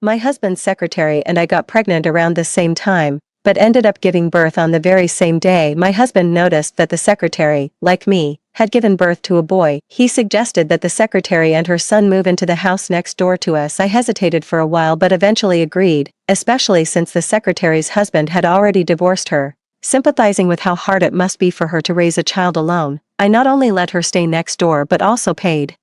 My husband's secretary and I got pregnant around the same time, but ended up giving birth on the very same day. My husband noticed that the secretary, like me, had given birth to a boy. He suggested that the secretary and her son move into the house next door to us. I hesitated for a while but eventually agreed, especially since the secretary's husband had already divorced her. Sympathizing with how hard it must be for her to raise a child alone, I not only let her stay next door but also paid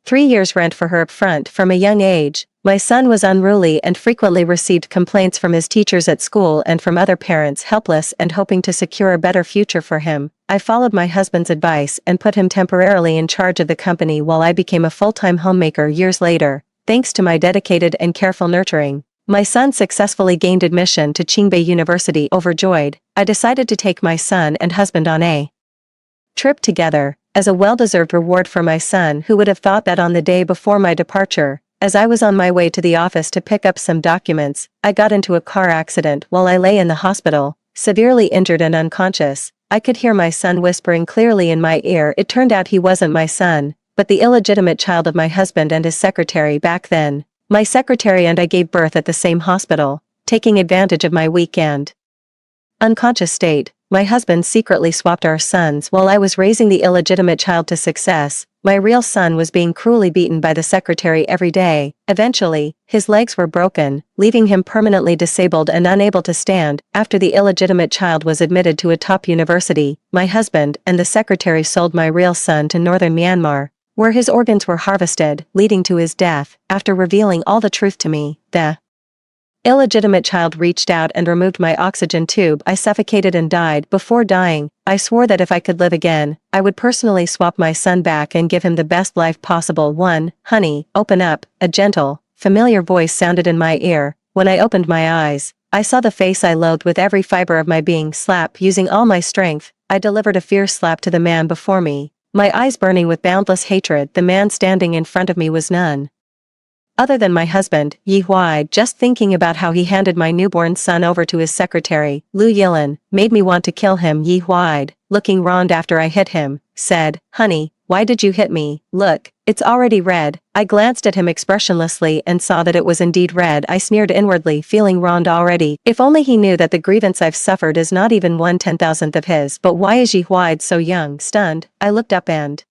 3 years rent for her up front from a young age. My son was unruly and frequently received complaints from his teachers at school and from other parents, helpless and hoping to secure a better future for him. I followed my husband's advice and put him temporarily in charge of the company while I became a full-time homemaker years later. Thanks to my dedicated and careful nurturing, my son successfully gained admission to Qingbei University. Overjoyed, I decided to take my son and husband on a trip together, as a well-deserved reward for my son. Who would have thought that on the day before my departure, as I was on my way to the office to pick up some documents, I got into a car accident while I lay in the hospital, severely injured and unconscious. I could hear my son whispering clearly in my ear. It turned out he wasn't my son, but the illegitimate child of my husband and his secretary back then. My secretary and I gave birth at the same hospital, taking advantage of my weak and unconscious state. My husband secretly swapped our sons while I was raising the illegitimate child to success. My real son was being cruelly beaten by the secretary every day. Eventually, his legs were broken, leaving him permanently disabled and unable to stand. After the illegitimate child was admitted to a top university, my husband and the secretary sold my real son to northern Myanmar, where his organs were harvested, leading to his death. After revealing all the truth to me, the illegitimate child reached out and removed my oxygen tube. I suffocated and died. Before dying, I swore that if I could live again, I would personally swap my son back and give him the best life possible. Honey, open up, a gentle, familiar voice sounded in my ear. When I opened my eyes, I saw the face I loathed with every fiber of my being. Slap. Using all my strength, I delivered a fierce slap to the man before me, my eyes burning with boundless hatred. The man standing in front of me was none other than my husband, Yi Huai. Just thinking about how he handed my newborn son over to his secretary, Lu Yilin, made me want to kill him. Yi Huai, looking round after I hit him, said, "Honey, why did you hit me? Look, it's already red." I glanced at him expressionlessly and saw that it was indeed red. I sneered inwardly, feeling wronged already. If only he knew that the grievance I've suffered is not even 1/10,000th of his. But why is Yi Huai so young? Stunned, I looked up and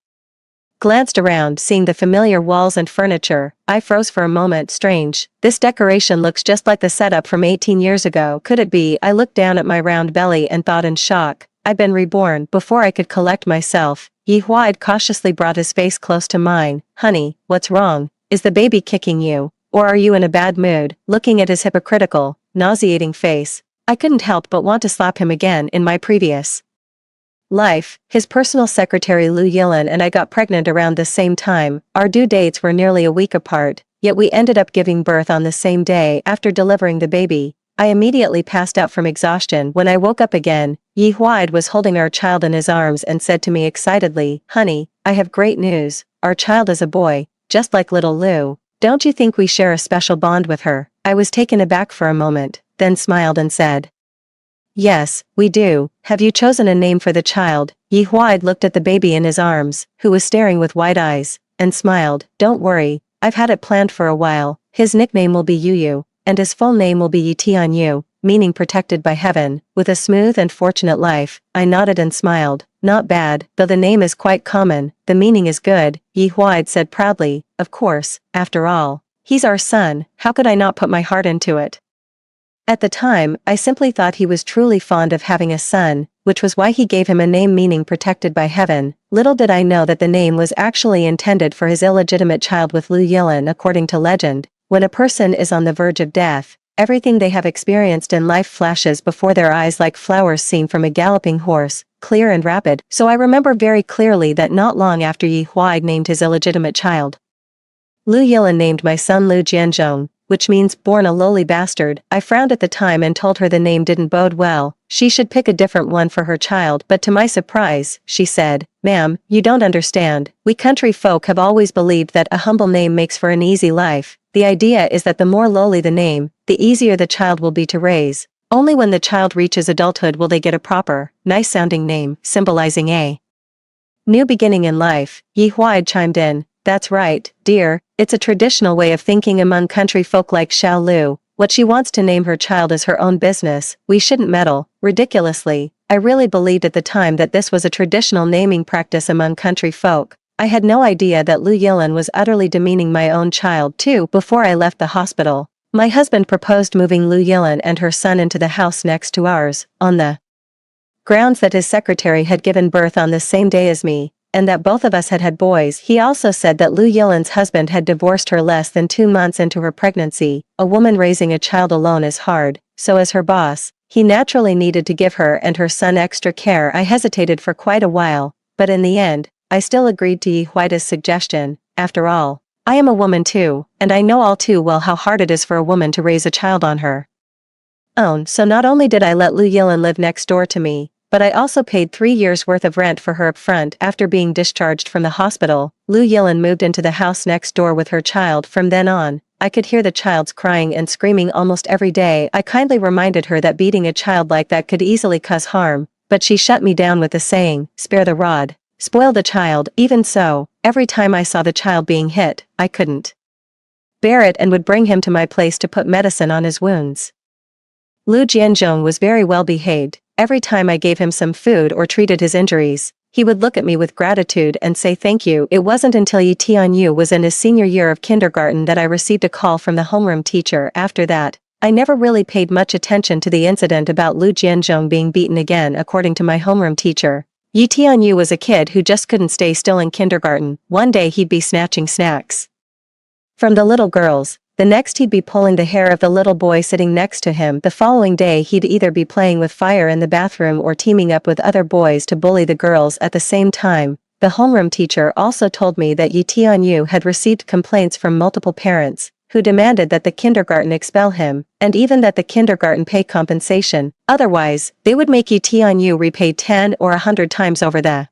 glanced around. Seeing the familiar walls and furniture, I froze for a moment. Strange, this decoration looks just like the setup from 18 years ago. Could it be? I looked down at my round belly and thought in shock, I'd been reborn. Before I could collect myself, Yi Huai cautiously brought his face close to mine. "Honey, what's wrong? Is the baby kicking you? Or are you in a bad mood?" Looking at his hypocritical, nauseating face, I couldn't help but want to slap him again. In my previous life, his personal secretary Lu Yilin and I got pregnant around the same time. Our due dates were nearly a week apart, yet we ended up giving birth on the same day. After delivering the baby, I immediately passed out from exhaustion. When I woke up again, Yi Huai was holding our child in his arms and said to me excitedly, "Honey, I have great news. Our child is a boy, just like little Lu. Don't you think we share a special bond with her?" I was taken aback for a moment, then smiled and said, "Yes, we do. Have you chosen a name for the child?" Yi Huai looked at the baby in his arms, who was staring with wide eyes, and smiled. "Don't worry, I've had it planned for a while. His nickname will be Yu, and his full name will be Yi Tian Yu, meaning protected by heaven, with a smooth and fortunate life." I nodded and smiled. "Not bad, though the name is quite common. The meaning is good," Yi Huai said proudly. "Of course, after all, he's our son. How could I not put my heart into it?" At the time, I simply thought he was truly fond of having a son, which was why he gave him a name meaning protected by heaven. Little did I know that the name was actually intended for his illegitimate child with Lu Yilin. According to legend, when a person is on the verge of death, everything they have experienced in life flashes before their eyes like flowers seen from a galloping horse, clear and rapid. So I remember very clearly that not long after Yi Huai named his illegitimate child, Lu Yilin named my son Lu Jianzhong, which means born a lowly bastard. I frowned at the time and told her the name didn't bode well. She should pick a different one for her child. But to my surprise, she said, "Ma'am, you don't understand. We country folk have always believed that a humble name makes for an easy life. The idea is that the more lowly the name, the easier the child will be to raise. Only when the child reaches adulthood will they get a proper, nice-sounding name, symbolizing a new beginning in life." Yi Huai chimed in, "That's right, dear. It's a traditional way of thinking among country folk like Xiao Lu. What she wants to name her child is her own business, we shouldn't meddle. Ridiculously, I really believed at the time that this was a traditional naming practice among country folk. I had no idea that Lu Yilin was utterly demeaning my own child too before I left the hospital. My husband proposed moving Lu Yilin and her son into the house next to ours, on the grounds that his secretary had given birth on the same day as me, and that both of us had had boys. He also said that Lu Yilin's husband had divorced her less than 2 months into her pregnancy. A woman raising a child alone is hard, so as her boss, he naturally needed to give her and her son extra care. I hesitated for quite a while, but in the end, I still agreed to Yi Huaida's suggestion. After all, I am a woman too, and I know all too well how hard it is for a woman to raise a child on her own. So not only did I let Lu Yilin live next door to me, but I also paid 3 years' worth of rent for her up front. After being discharged from the hospital, Lu Yilin moved into the house next door with her child. From then on, I could hear the child's crying and screaming almost every day. I kindly reminded her that beating a child like that could easily cause harm, but she shut me down with the saying, "Spare the rod, spoil the child." Even so, every time I saw the child being hit, I couldn't bear it and would bring him to my place to put medicine on his wounds. Lu Jianzhong was very well behaved. Every time I gave him some food or treated his injuries, he would look at me with gratitude and say thank you. It wasn't until Yi Tianyu was in his senior year of kindergarten that I received a call from the homeroom teacher. After that, I never really paid much attention to the incident about Lu Jianzhong being beaten again. According to my homeroom teacher, Yi Tianyu was a kid who just couldn't stay still in kindergarten. One day he'd be snatching snacks from the little girls. The next he'd be pulling the hair of the little boy sitting next to him. The following day he'd either be playing with fire in the bathroom or teaming up with other boys to bully the girls at the same time. The homeroom teacher also told me that Yi Tianyu had received complaints from multiple parents, who demanded that the kindergarten expel him, and even that the kindergarten pay compensation. Otherwise, they would make Yi Tianyu repay 10 or 100 times over the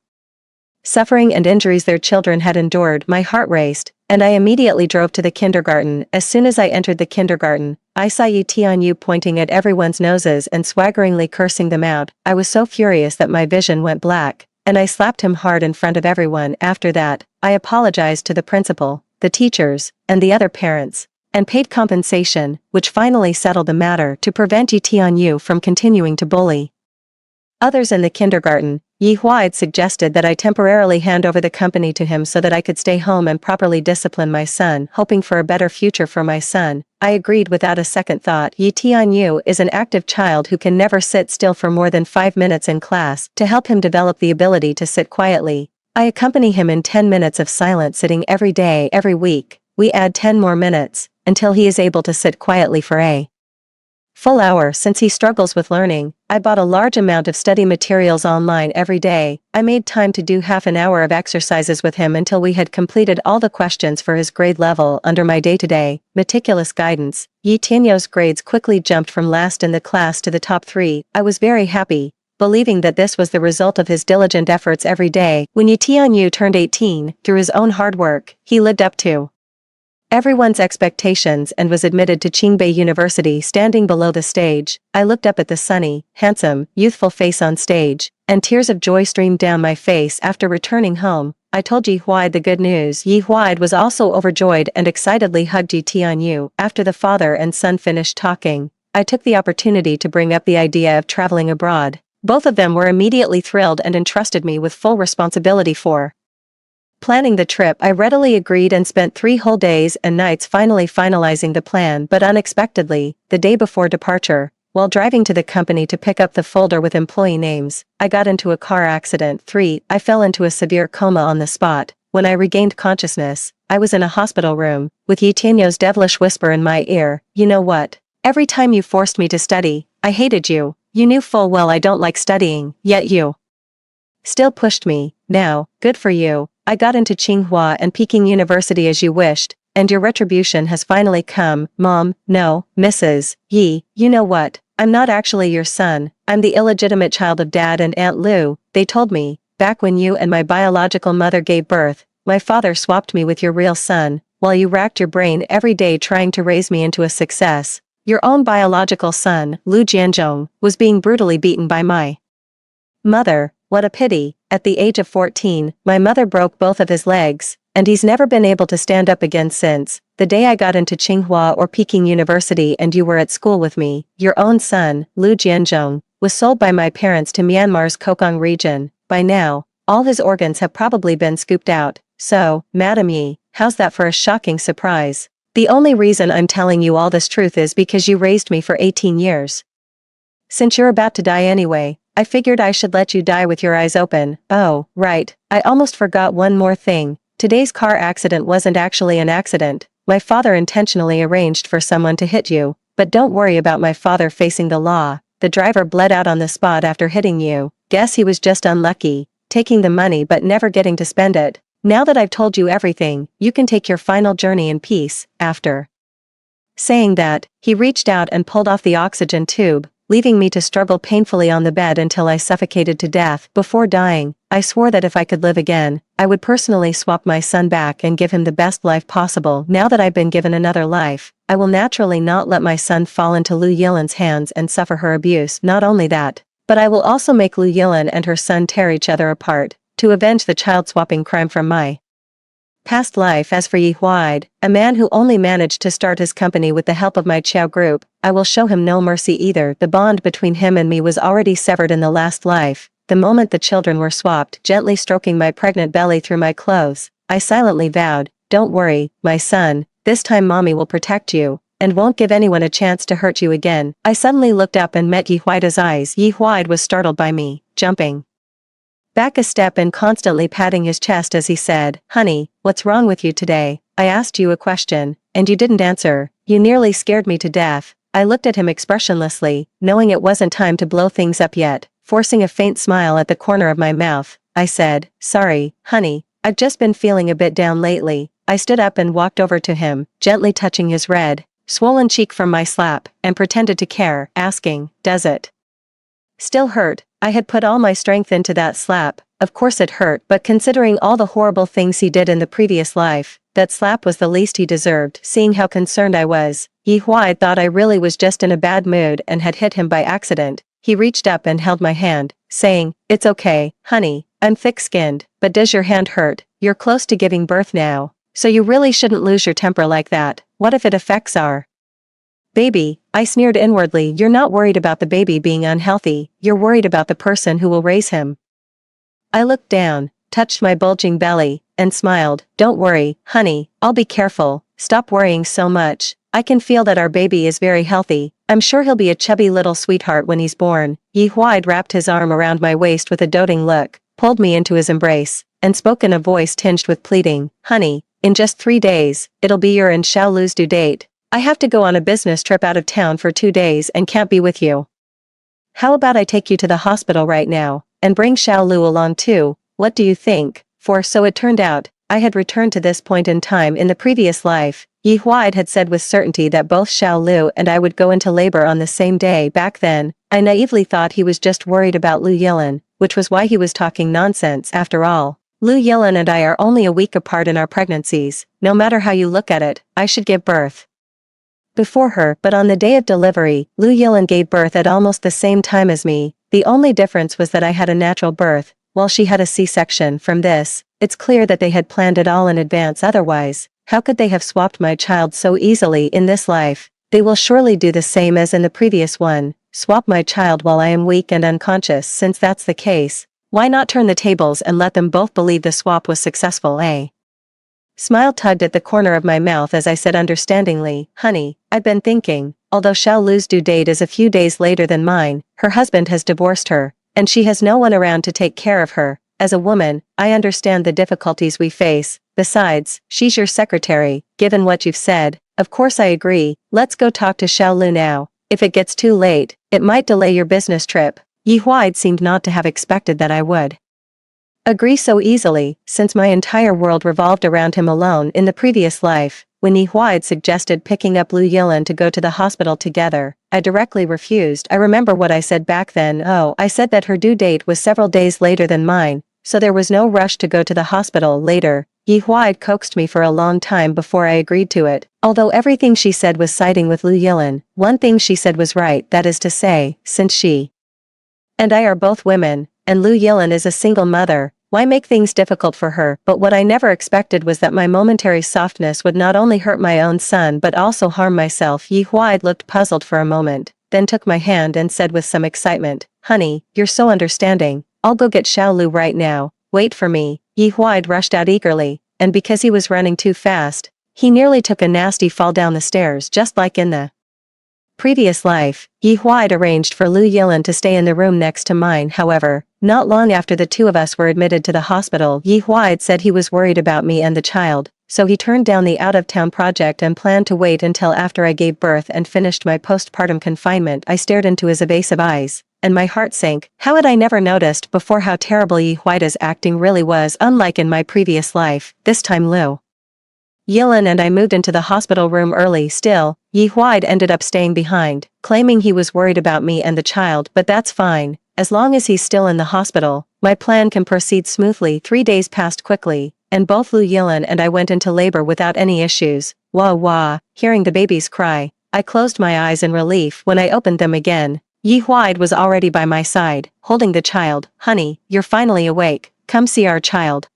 suffering and injuries their children had endured. My heart raced, and I immediately drove to the kindergarten. As soon as I entered the kindergarten, I saw Yi Tianyu pointing at everyone's noses and swaggeringly cursing them out. I was so furious that my vision went black, and I slapped him hard in front of everyone. After that, I apologized to the principal, the teachers, and the other parents, and paid compensation, which finally settled the matter to prevent Yi Tianyu from continuing to bully others in the kindergarten. Yi Huaid suggested that I temporarily hand over the company to him so that I could stay home and properly discipline my son, hoping for a better future for my son. I agreed without a second thought. Yi Tianyu is an active child who can never sit still for more than 5 minutes in class. To help him develop the ability to sit quietly, I accompany him in 10 minutes of silent sitting every day. Every week, we add 10 more minutes, until he is able to sit quietly for a full hour. Since he struggles with learning, I bought a large amount of study materials online every day. I made time to do half an hour of exercises with him until we had completed all the questions for his grade level. Under my day-to-day, meticulous guidance, Yi Tianyu's grades quickly jumped from last in the class to the top 3. I was very happy, believing that this was the result of his diligent efforts every day. When Yi Tianyu turned 18, through his own hard work, he lived up to everyone's expectations and was admitted to Qingbei University. Standing below the stage, I looked up at the sunny, handsome, youthful face on stage, and tears of joy streamed down my face. After returning home, I told Yi Huaid the good news. Yi Huaid was also overjoyed and excitedly hugged Yi Tianyu. After the father and son finished talking, I took the opportunity to bring up the idea of traveling abroad. Both of them were immediately thrilled and entrusted me with full responsibility for planning the trip. I readily agreed and spent 3 whole days and nights finally finalizing the plan. But unexpectedly, the day before departure, while driving to the company to pick up the folder with employee names, I got into a car accident. I fell into a severe coma on the spot. When I regained consciousness, I was in a hospital room, with Yi Tianyu's devilish whisper in my ear, "You know what? Every time you forced me to study, I hated you. You knew full well I don't like studying, yet you still pushed me. Now, good for you. I got into Tsinghua and Peking University as you wished, and your retribution has finally come." "Mom, no, Mrs. Yi, you know what? I'm not actually your son. I'm the illegitimate child of Dad and Aunt Lu. They told me, back when you and my biological mother gave birth, my father swapped me with your real son, while you racked your brain every day trying to raise me into a success. Your own biological son, Lu Jianzhong, was being brutally beaten by my mother. What a pity. At the age of 14, my mother broke both of his legs, and he's never been able to stand up again since. The day I got into Tsinghua or Peking University and you were at school with me, your own son, Lu Jianzhong, was sold by my parents to Myanmar's Kokong region. By now, all his organs have probably been scooped out. So, Madam Yi, how's that for a shocking surprise? The only reason I'm telling you all this truth is because you raised me for 18 years. Since you're about to die anyway, I figured I should let you die with your eyes open. Oh, right, I almost forgot one more thing. Today's car accident wasn't actually an accident. My father intentionally arranged for someone to hit you, but don't worry about my father facing the law. The driver bled out on the spot after hitting you. Guess he was just unlucky, taking the money but never getting to spend it. Now that I've told you everything, you can take your final journey in peace. After saying that, he reached out and pulled off the oxygen tube, leaving me to struggle painfully on the bed until I suffocated to death. Before dying, I swore that if I could live again, I would personally swap my son back and give him the best life possible. Now that I've been given another life, I will naturally not let my son fall into Lu Yilan's hands and suffer her abuse. Not only that, but I will also make Lu Yilan and her son tear each other apart, to avenge the child-swapping crime from my past life. As for Yi Huaid, a man who only managed to start his company with the help of my Chow group, I will show him no mercy either. The bond between him and me was already severed in the last life. The moment the children were swapped, gently stroking my pregnant belly through my clothes, I silently vowed, "Don't worry, my son, this time mommy will protect you, and won't give anyone a chance to hurt you again." I suddenly looked up and met Yi Huaida's eyes. Yi Huaid was startled by me, jumping back a step and constantly patting his chest as he said, "Honey, what's wrong with you today? I asked you a question, and you didn't answer. You nearly scared me to death." I looked at him expressionlessly, knowing it wasn't time to blow things up yet. Forcing a faint smile at the corner of my mouth, I said, "Sorry, honey, I've just been feeling a bit down lately." I stood up and walked over to him, gently touching his red, swollen cheek from my slap, and pretended to care, asking, "Does it still hurt?" I had put all my strength into that slap. Of course it hurt, but considering all the horrible things he did in the previous life, that slap was the least he deserved. Seeing how concerned I was, Yi Huaid thought I really was just in a bad mood and had hit him by accident. He reached up and held my hand, saying, "It's okay, honey, I'm thick-skinned, but does your hand hurt? You're close to giving birth now, so you really shouldn't lose your temper like that. What if it affects our baby?" I sneered inwardly. "You're not worried about the baby being unhealthy, you're worried about the person who will raise him." I looked down, touched my bulging belly, and smiled. "Don't worry, honey, I'll be careful. Stop worrying so much. I can feel that our baby is very healthy. I'm sure he'll be a chubby little sweetheart when he's born." Yi Huaid wrapped his arm around my waist with a doting look, pulled me into his embrace, and spoke in a voice tinged with pleading, "Honey, in just 3 days, it'll be your and Xiao Lu's due date. I have to go on a business trip out of town for 2 days and can't be with you. How about I take you to the hospital right now, and bring Xiao Lu along too? What do you think?" For so it turned out, I had returned to this point in time in the previous life. Yi Huaid had said with certainty that both Xiao Lu and I would go into labor on the same day. Back then, I naively thought he was just worried about Lu Yilan, which was why he was talking nonsense. After all, Lu Yilan and I are only a week apart in our pregnancies. No matter how you look at it, I should give birth before her. But on the day of delivery, Lu Yilan gave birth at almost the same time as me. The only difference was that I had a natural birth, while she had a C-section. From this, it's clear that they had planned it all in advance. Otherwise, how could they have swapped my child so easily in this life? They will surely do the same as in the previous one, swap my child while I am weak and unconscious. Since that's the case, why not turn the tables and let them both believe the swap was successful? Smile tugged at the corner of my mouth as I said understandingly, "Honey, I've been thinking, although Xiao Lu's due date is a few days later than mine, her husband has divorced her, and she has no one around to take care of her. As a woman, I understand the difficulties we face. Besides, she's your secretary. Given what you've said, of course I agree. Let's go talk to Xiao Lu now. If it gets too late, it might delay your business trip." Yi Huaid seemed not to have expected that I would agree so easily, since my entire world revolved around him alone in the previous life. When Yi Huaid suggested picking up Lu Yilan to go to the hospital together, I directly refused. I remember what I said back then. I said that her due date was several days later than mine, so there was no rush to go to the hospital later. Yi Huaid coaxed me for a long time before I agreed to it. Although everything she said was siding with Lu Yilan, one thing she said was right, that is to say, since she and I are both women, and Lu Yilan is a single mother, Why make things difficult for her? But what I never expected was that my momentary softness would not only hurt my own son but also harm myself. Yi Huai looked puzzled for a moment, then took my hand and said with some excitement, "Honey, you're so understanding. I'll go get Xiaolu right now. Wait for me." Yi Huai rushed out eagerly, and because he was running too fast, he nearly took a nasty fall down the stairs just like in the previous life. Yi Huai arranged for Lu Yilan to stay in the room next to mine. However, not long after the two of us were admitted to the hospital, Yi Huai said he was worried about me and the child, so he turned down the out-of-town project and planned to wait until after I gave birth and finished my postpartum confinement. I stared into his evasive eyes, and my heart sank. How had I never noticed before how terrible Yi Huai's acting really was? Unlike in my previous life, this time Lu Yilan and I moved into the hospital room early. Still, Yi Huai ended up staying behind, claiming he was worried about me and the child. But that's fine, as long as he's still in the hospital, my plan can proceed smoothly. 3 days passed quickly, and both Lu Yilan and I went into labor without any issues. Wah wah, hearing the babies cry, I closed my eyes in relief. When I opened them again, Yi Huai was already by my side, holding the child. "Honey, you're finally awake. Come see our child.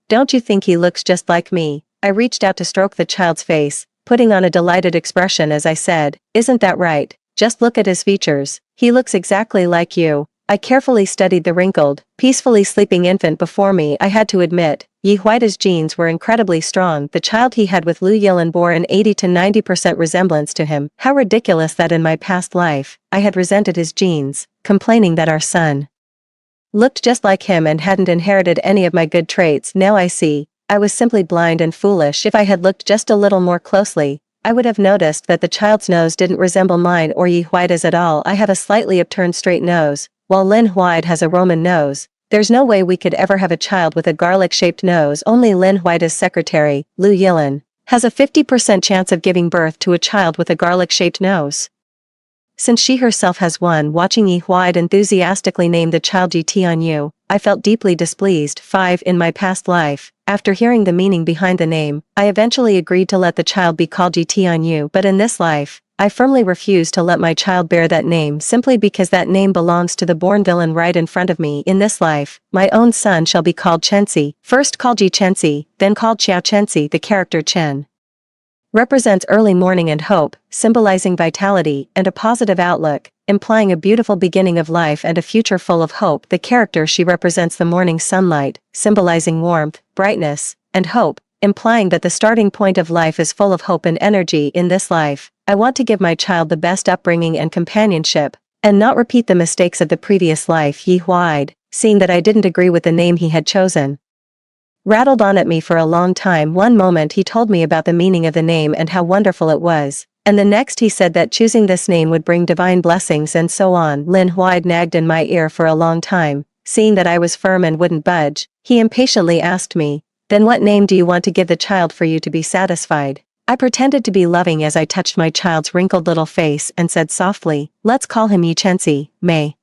Don't you think he looks just like me?" I reached out to stroke the child's face, putting on a delighted expression as I said, "Isn't that right? Just look at his features. He looks exactly like you." I carefully studied the wrinkled, peacefully sleeping infant before me. I had to admit, Yi Huai's genes were incredibly strong. The child he had with Lu Yilan bore an 80 to 90% resemblance to him. How ridiculous that in my past life, I had resented his genes, complaining that our son looked just like him and hadn't inherited any of my good traits. Now I see, I was simply blind and foolish. If I had looked just a little more closely, I would have noticed that the child's nose didn't resemble mine or Yi Huai's at all. I have a slightly upturned straight nose, while Lin Huai has a Roman nose. There's no way we could ever have a child with a garlic-shaped nose. Only Lin Huai's secretary, Lu Yilan, has a 50% chance of giving birth to a child with a garlic-shaped nose. Since she herself has one. Watching Yi Huai enthusiastically name the child Ji Tianyu, I felt deeply displeased. 5. In my past life, after hearing the meaning behind the name, I eventually agreed to let the child be called Ji Tianyu. But in this life, I firmly refuse to let my child bear that name simply because that name belongs to the born villain right in front of me. In this life, my own son shall be called Chenzi. First called Ji Chenzi, then called Xiao Chenzi. The character Chen represents early morning and hope, symbolizing vitality and a positive outlook, implying a beautiful beginning of life and a future full of hope. The character Shi represents the morning sunlight, symbolizing warmth, brightness, and hope, implying that the starting point of life is full of hope and energy. In this life, I want to give my child the best upbringing and companionship, and not repeat the mistakes of the previous life. Yi Huai, seeing that I didn't agree with the name he had chosen, rattled on at me for a long time. One moment he told me about the meaning of the name and how wonderful it was, and the next he said that choosing this name would bring divine blessings and so on. Lin Huai nagged in my ear for a long time. Seeing that I was firm and wouldn't budge, he impatiently asked me, "Then what name do you want to give the child for you to be satisfied?" I pretended to be loving as I touched my child's wrinkled little face and said softly, "Let's call him Yi Chenzi. May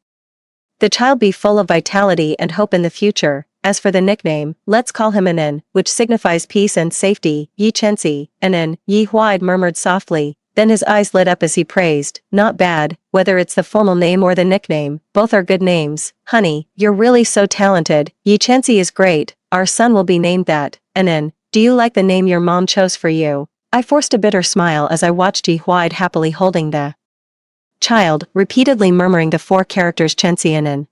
the child be full of vitality and hope in the future. As for the nickname, let's call him Anin, which signifies peace and safety. Yi Chenzi, Anin." Yi Huai murmured softly, then his eyes lit up as he praised. "Not bad, whether it's the formal name or the nickname, both are good names. Honey, you're really so talented. Yi Chenzi is great. Our son will be named that. Anin, do you like the name your mom chose for you?" I forced a bitter smile as I watched Yi Huai happily holding the child, repeatedly murmuring the 4 characters Chenzi Anin.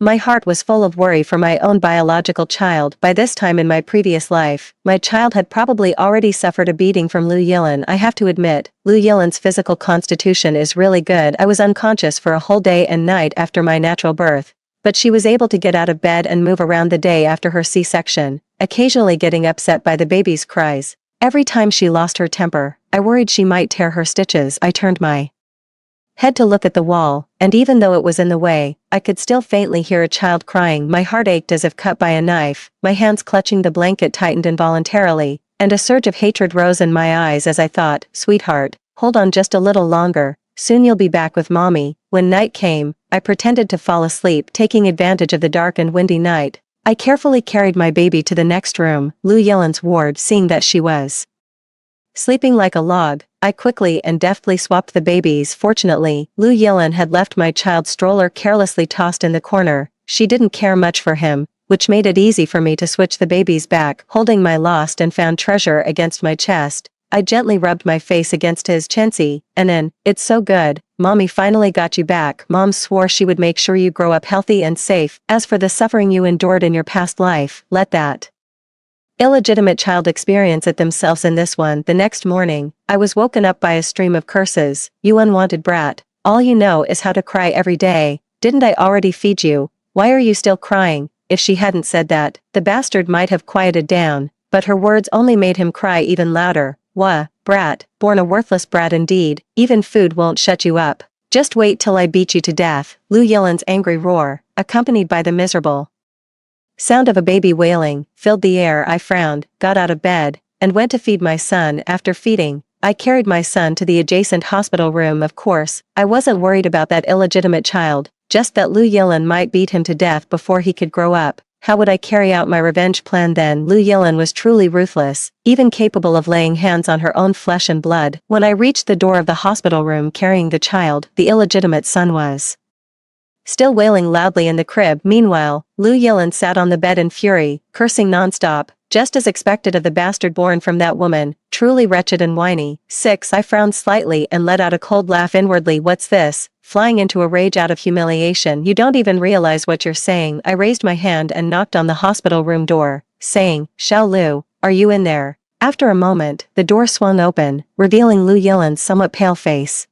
My heart was full of worry for my own biological child. By this time in my previous life, my child had probably already suffered a beating from Lu Yilan. I have to admit, Lu Yilan's physical constitution is really good. I was unconscious for a whole day and night after my natural birth, but she was able to get out of bed and move around the day after her C-section, occasionally getting upset by the baby's cries. Every time she lost her temper, I worried she might tear her stitches. I turned my head to look at the wall, and even though it was in the way, I could still faintly hear a child crying. My heart ached as if cut by a knife, my hands clutching the blanket tightened involuntarily, and a surge of hatred rose in my eyes as I thought, "Sweetheart, hold on just a little longer, soon you'll be back with mommy." When night came, I pretended to fall asleep, taking advantage of the dark and windy night. I carefully carried my baby to the next room, Lu Yilan's ward. Seeing that she was sleeping like a log, I quickly and deftly swapped the babies. Fortunately, Lu Yilan had left my child's stroller carelessly tossed in the corner. She didn't care much for him, which made it easy for me to switch the baby's back, holding my lost and found treasure against my chest. I gently rubbed my face against his chintzy, and then, "It's so good, Mommy finally got you back. Mom swore she would make sure you grow up healthy and safe. As for the suffering you endured in your past life, let that illegitimate child experience it themselves in this one." The next morning, I was woken up by a stream of curses. "You unwanted brat. All you know is how to cry every day. Didn't I already feed you? Why are you still crying?" If she hadn't said that, the bastard might have quieted down, but her words only made him cry even louder. "Wah, brat, born a worthless brat indeed, even food won't shut you up. Just wait till I beat you to death." Lu Yilan's angry roar, accompanied by the miserable sound of a baby wailing, filled the air. I frowned, got out of bed, and went to feed my son. After feeding, I carried my son to the adjacent hospital room. Of course, I wasn't worried about that illegitimate child, just that Lu Yilan might beat him to death before he could grow up. How would I carry out my revenge plan then? Lu Yilan was truly ruthless, even capable of laying hands on her own flesh and blood. When I reached the door of the hospital room carrying the child, the illegitimate son was still wailing loudly in the crib. Meanwhile, Lu Yilan sat on the bed in fury, cursing nonstop, just as expected of the bastard born from that woman, truly wretched and whiny. 6. I frowned slightly and let out a cold laugh inwardly. What's this? Flying into a rage out of humiliation. You don't even realize what you're saying. I raised my hand and knocked on the hospital room door, saying, "Xiao Lu, are you in there?" After a moment, the door swung open, revealing Lu Yilan's somewhat pale face.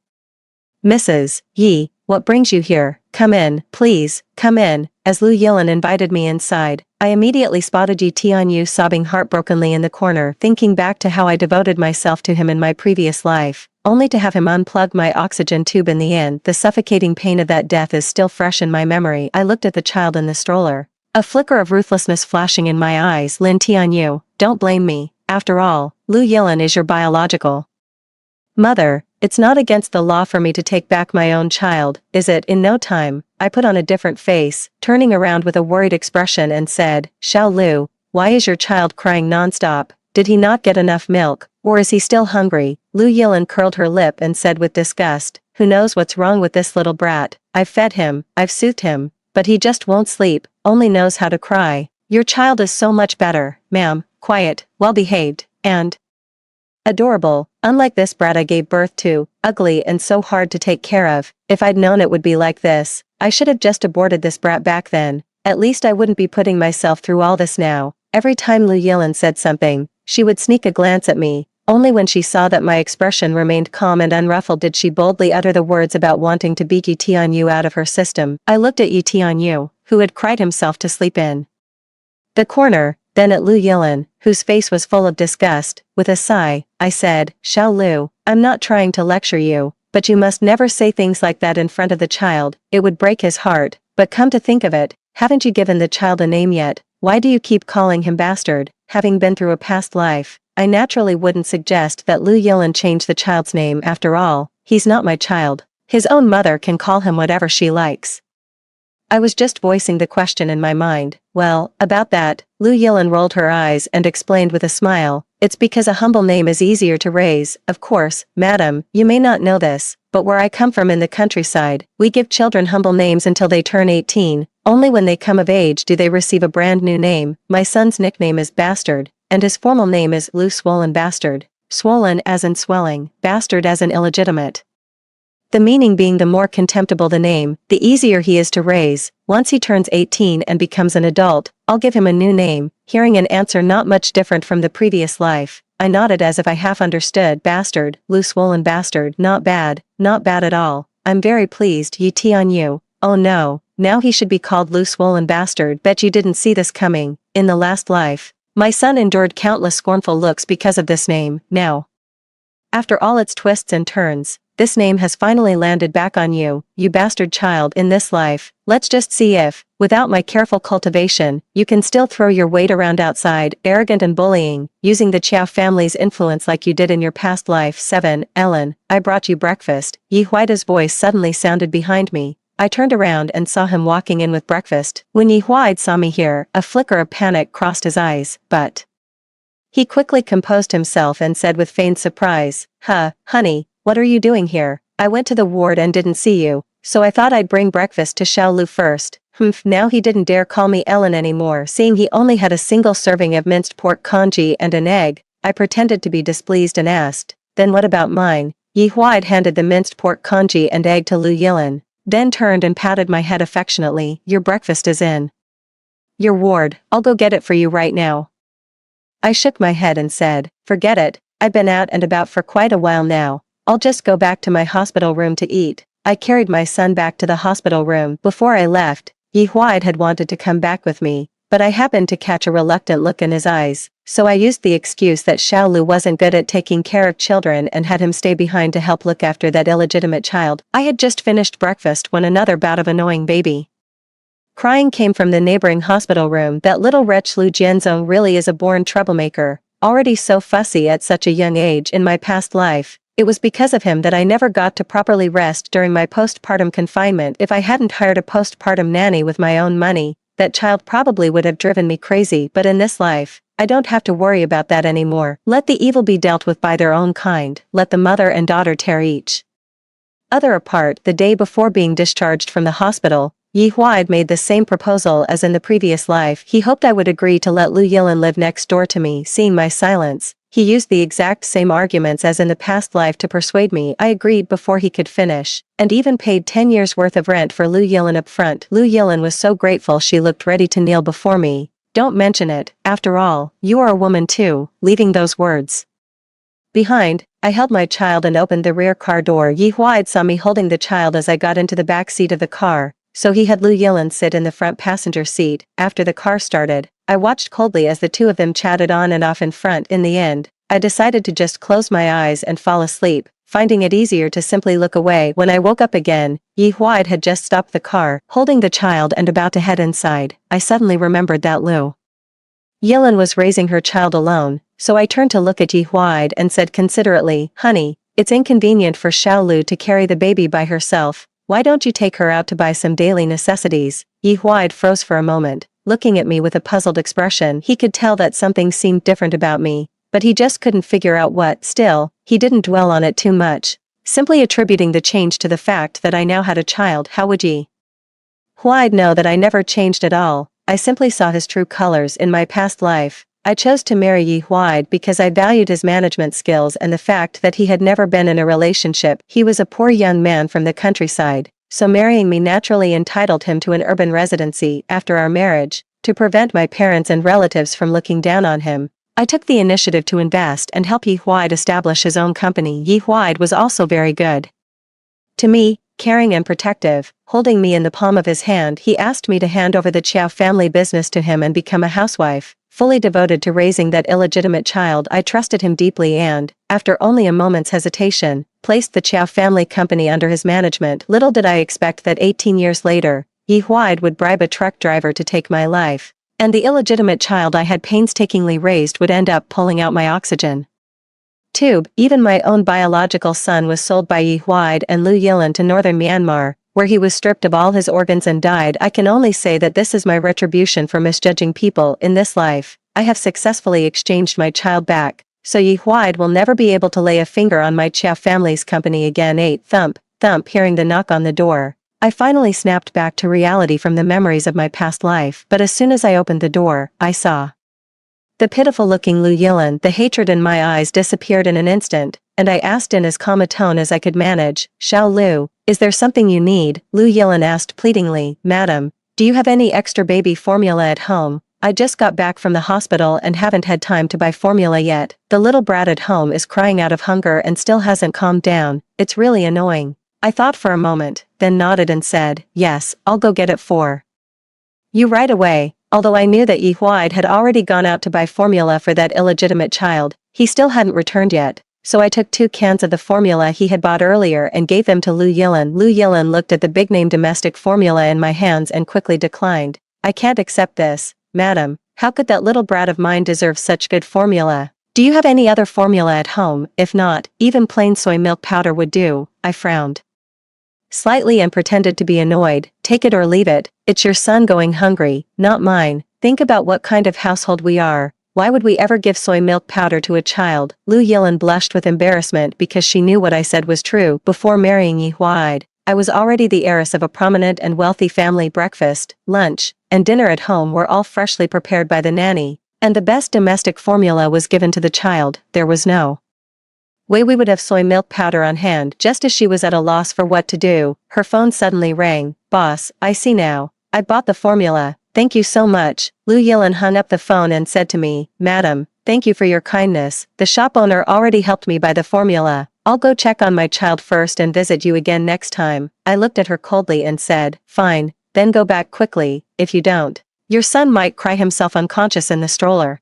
"Mrs. Yi, what brings you here? Come in, please, come in." As Lu Yilan invited me inside, I immediately spotted Yi Tianyu sobbing heartbrokenly in the corner, thinking back to how I devoted myself to him in my previous life, only to have him unplug my oxygen tube in the end. The suffocating pain of that death is still fresh in my memory. I looked at the child in the stroller, a flicker of ruthlessness flashing in my eyes. "Lin Tianyu, don't blame me. After all, Lu Yilan is your biological mother. It's not against the law for me to take back my own child, is it?" In no time, I put on a different face, turning around with a worried expression and said, "Xiao Lu, why is your child crying nonstop? Did he not get enough milk, or is he still hungry?" Lu Yilan curled her lip and said with disgust, "Who knows what's wrong with this little brat? I've fed him, I've soothed him, but he just won't sleep, only knows how to cry. Your child is so much better, ma'am, quiet, well-behaved, and adorable. Unlike this brat I gave birth to, ugly and so hard to take care of. If I'd known it would be like this, I should have just aborted this brat back then. At least I wouldn't be putting myself through all this now." Every time Lu Yilan said something, she would sneak a glance at me. Only when she saw that my expression remained calm and unruffled did she boldly utter the words about wanting to beat Yi Tianyu out of her system. I looked at Yi Tianyu, who had cried himself to sleep in the corner, then at Lu Yilan, whose face was full of disgust. With a sigh, I said, "Xiao Lu, I'm not trying to lecture you, but you must never say things like that in front of the child. It would break his heart. But come to think of it, haven't you given the child a name yet? Why do you keep calling him bastard?" Having been through a past life, I naturally wouldn't suggest that Lu Yilan change the child's name. After all, he's not my child. His own mother can call him whatever she likes. I was just voicing the question in my mind. "Well, about that," Lu Yilan rolled her eyes and explained with a smile, "It's because a humble name is easier to raise. Of course, madam, you may not know this, but where I come from in the countryside, we give children humble names until they turn 18. Only when they come of age do they receive a brand new name. My son's nickname is Bastard, and his formal name is Lu Swollen Bastard. Swollen as in swelling, bastard as in illegitimate. The meaning being the more contemptible the name, the easier he is to raise. Once he turns 18 and becomes an adult, I'll give him a new name." Hearing an answer not much different from the previous life, I nodded as if I half understood. "Bastard, Lu Swollen Bastard, not bad at all. I'm very pleased." Yi Tianyu, "Oh no, now he should be called Lu Swollen Bastard. Bet you didn't see this coming. In the last life, my son endured countless scornful looks because of this name. Now, after all its twists and turns, this name has finally landed back on you, you bastard child. In this life, let's just see if, without my careful cultivation, you can still throw your weight around outside, arrogant and bullying, using the Chiao family's influence like you did in your past life." 7. "Ellen, I brought you breakfast." Yi Huaida's voice suddenly sounded behind me. I turned around and saw him walking in with breakfast. When Yi Huaid saw me here, a flicker of panic crossed his eyes, but he quickly composed himself and said with feigned surprise, Honey, what are you doing here? I went to the ward and didn't see you, so I thought I'd bring breakfast to Xiao Lu first." Humph, now he didn't dare call me Ellen anymore. Seeing he only had a single serving of minced pork congee and an egg, I pretended to be displeased and asked, "Then what about mine?" Yi Huai handed the minced pork congee and egg to Lu Yilin, then turned and patted my head affectionately. "Your breakfast is in your ward, I'll go get it for you right now." I shook my head and said, "Forget it, I've been out and about for quite a while now. I'll just go back to my hospital room to eat." I carried my son back to the hospital room. Before I left, Yi Huai had wanted to come back with me, but I happened to catch a reluctant look in his eyes, so I used the excuse that Xiao Lu wasn't good at taking care of children and had him stay behind to help look after that illegitimate child. I had just finished breakfast when another bout of annoying baby crying came from the neighboring hospital room. That little wretch Lu Jianzong really is a born troublemaker, already so fussy at such a young age. In my past life, it was because of him that I never got to properly rest during my postpartum confinement. If I hadn't hired a postpartum nanny with my own money, that child probably would have driven me crazy. But in this life, I don't have to worry about that anymore. Let the evil be dealt with by their own kind. Let the mother and daughter tear each other apart. The day before being discharged from the hospital, Yi Huai made the same proposal as in the previous life. He hoped I would agree to let Lu Yilin live next door to me. Seeing my silence, he used the exact same arguments as in the past life to persuade me. I agreed before he could finish, and even paid 10 years worth of rent for Lu Yilin up front. Lu Yilin was so grateful she looked ready to kneel before me. "Don't mention it, after all, you are a woman too." Leaving those words behind, I held my child and opened the rear car door. Yi Huai saw me holding the child as I got into the back seat of the car, so he had Lu Yilin sit in the front passenger seat. After the car started, I watched coldly as the two of them chatted on and off in front. In the end, I decided to just close my eyes and fall asleep, finding it easier to simply look away. When I woke up again, Yi Huai had just stopped the car, holding the child and about to head inside. I suddenly remembered that Lu Yilin was raising her child alone, so I turned to look at Yi Huai and said considerately, "Honey, it's inconvenient for Xiao Lu to carry the baby by herself. Why don't you take her out to buy some daily necessities?" Yi Huai froze for a moment, looking at me with a puzzled expression. He could tell that something seemed different about me, but he just couldn't figure out what. Still, he didn't dwell on it too much, simply attributing the change to the fact that I now had a child. How would Yi Huai know that I never changed at all? I simply saw his true colors. In my past life, I chose to marry Yi Huai because I valued his management skills and the fact that he had never been in a relationship. He was a poor young man from the countryside, so marrying me naturally entitled him to an urban residency. After our marriage, to prevent my parents and relatives from looking down on him, I took the initiative to invest and help Yi Huai establish his own company. Yi Huai was also very good to me, caring and protective. Holding me in the palm of his hand, he asked me to hand over the Chiao family business to him and become a housewife, fully devoted to raising that illegitimate child. I trusted him deeply and, after only a moment's hesitation, placed the Chiao family company under his management. Little did I expect that 18 years later, Yi Huai would bribe a truck driver to take my life, and the illegitimate child I had painstakingly raised would end up pulling out my oxygen tube. Even my own biological son was sold by Yi Huai and Lu Yilin to northern Myanmar, where he was stripped of all his organs and died. I can only say that this is my retribution for misjudging people. In this life, I have successfully exchanged my child back, so Yi Huai will never be able to lay a finger on my Chiao family's company again. 8 Thump, thump. Hearing the knock on the door, I finally snapped back to reality from the memories of my past life. But as soon as I opened the door, I saw the pitiful-looking Lu Yilin. The hatred in my eyes disappeared in an instant, and I asked in as calm a tone as I could manage, "Xiao Lu, is there something you need?" Lu Yilin asked pleadingly, "Madam, do you have any extra baby formula at home? I just got back from the hospital and haven't had time to buy formula yet. The little brat at home is crying out of hunger and still hasn't calmed down. It's really annoying." I thought for a moment, then nodded and said, "Yes, I'll go get it for you right away." Although I knew that Yi Huai had already gone out to buy formula for that illegitimate child, he still hadn't returned yet, so I took 2 cans of the formula he had bought earlier and gave them to Lu Yilin. Lu Yilin looked at the big-name domestic formula in my hands and quickly declined. "I can't accept this, madam. How could that little brat of mine deserve such good formula? Do you have any other formula at home? If not, even plain soy milk powder would do." I frowned slightly and pretended to be annoyed. "Take it or leave it. It's your son going hungry, not mine. Think about what kind of household we are. Why would we ever give soy milk powder to a child?" Lu Yilin blushed with embarrassment because she knew what I said was true. Before marrying Yi Huai, I was already the heiress of a prominent and wealthy family. Breakfast, lunch, and dinner at home were all freshly prepared by the nanny, and the best domestic formula was given to the child. There was no way we would have soy milk powder on hand. Just as she was at a loss for what to do, her phone suddenly rang. Boss, I see now. I bought the formula. Thank you so much. Lu Yilin hung up the phone and said to me, Madam, thank you for your kindness. The shop owner already helped me buy the formula. I'll go check on my child first and visit you again next time. I looked at her coldly and said, fine, then go back quickly. If you don't, your son might cry himself unconscious in the stroller.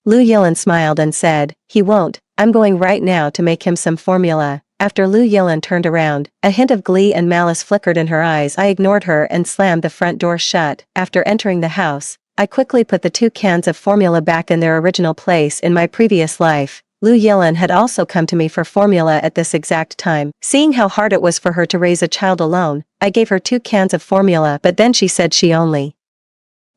Lu Yilin smiled and said, he won't. I'm going right now to make him some formula. After Lu Yilin turned around, a hint of glee and malice flickered in her eyes. I ignored her and slammed the front door shut. After entering the house, I quickly put the 2 cans of formula back in their original place. In my previous life, Lu Yilin had also come to me for formula at this exact time. Seeing how hard it was for her to raise a child alone, I gave her 2 cans of formula, but then she said she only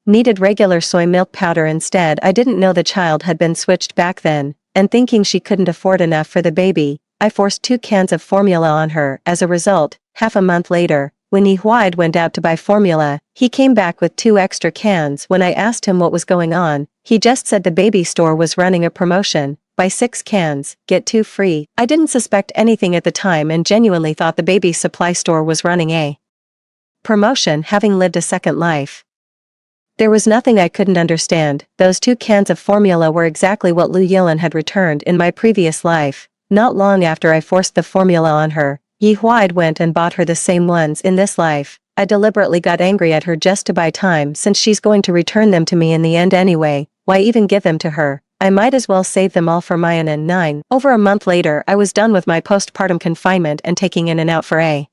needed regular soy milk powder instead. I didn't know the child had been switched back then, and thinking she couldn't afford enough for the baby, I forced 2 cans of formula on her. As a result, half a month later, when Yi Huide went out to buy formula, he came back with 2 extra cans. When I asked him what was going on, he just said the baby store was running a promotion. Buy 6 cans, get 2 free. I didn't suspect anything at the time and genuinely thought the baby supply store was running a promotion, having lived a second life. There was nothing I couldn't understand. Those 2 cans of formula were exactly what Lu Yilin had returned in my previous life. Not long after I forced the formula on her, Yi Huide went and bought her the same ones in this life. I deliberately got angry at her just to buy time since she's going to return them to me in the end anyway. Why even give them to her? I might as well save them all for Mayan and 9. Over a month later, I was done with my postpartum confinement and taking in and out for a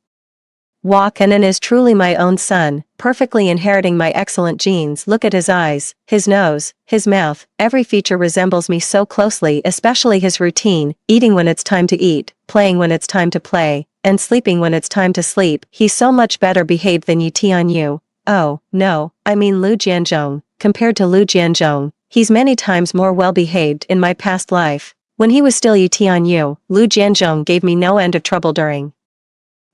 walk. Anan is truly my own son, perfectly inheriting my excellent genes. Look at his eyes, his nose, his mouth. Every feature resembles me so closely, especially his routine, eating when it's time to eat, playing when it's time to play, and sleeping when it's time to sleep. He's so much better behaved than Yi Tianyu. Oh, no, I mean Lu Jianzhong. Compared to Lu Jianzhong, he's many times more well-behaved. In my past life, when he was still Yi Tianyu, Lu Jianzhong gave me no end of trouble during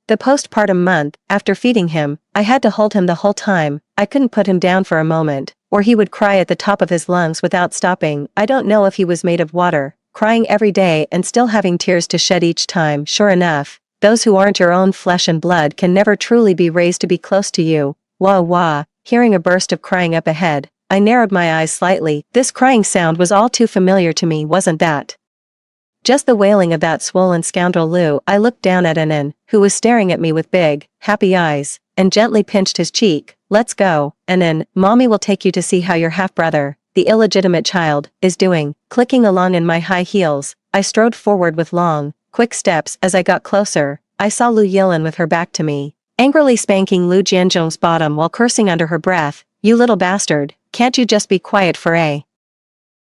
the postpartum month. After feeding him, I had to hold him the whole time. I couldn't put him down for a moment, or he would cry at the top of his lungs without stopping. I don't know if he was made of water, crying every day and still having tears to shed each time. Sure enough, those who aren't your own flesh and blood can never truly be raised to be close to you. Wah wah. Hearing a burst of crying up ahead, I narrowed my eyes slightly. This crying sound was all too familiar to me. Wasn't that just the wailing of that swollen scoundrel Lu? I looked down at Anan, who was staring at me with big, happy eyes, and gently pinched his cheek. Let's go, Anan. Mommy will take you to see how your half-brother, the illegitimate child, is doing. Clicking along in my high heels, I strode forward with long, quick steps. As I got closer, I saw Lu Yilin with her back to me, angrily spanking Lu Jianzhong's bottom while cursing under her breath. You little bastard, can't you just be quiet for a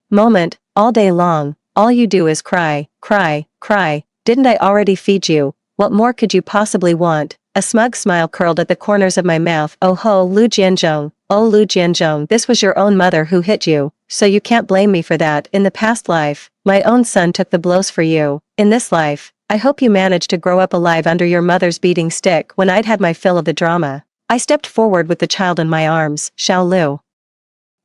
moment? All day long, all you do is cry, cry, cry. Didn't I already feed you? What more could you possibly want? A smug smile curled at the corners of my mouth. Oh ho, Lu Jianzhong. Oh Lu Jianzhong, this was your own mother who hit you, so you can't blame me for that. In the past life, my own son took the blows for you. In this life, I hope you managed to grow up alive under your mother's beating stick. When I'd had my fill of the drama, I stepped forward with the child in my arms. Xiao Lu,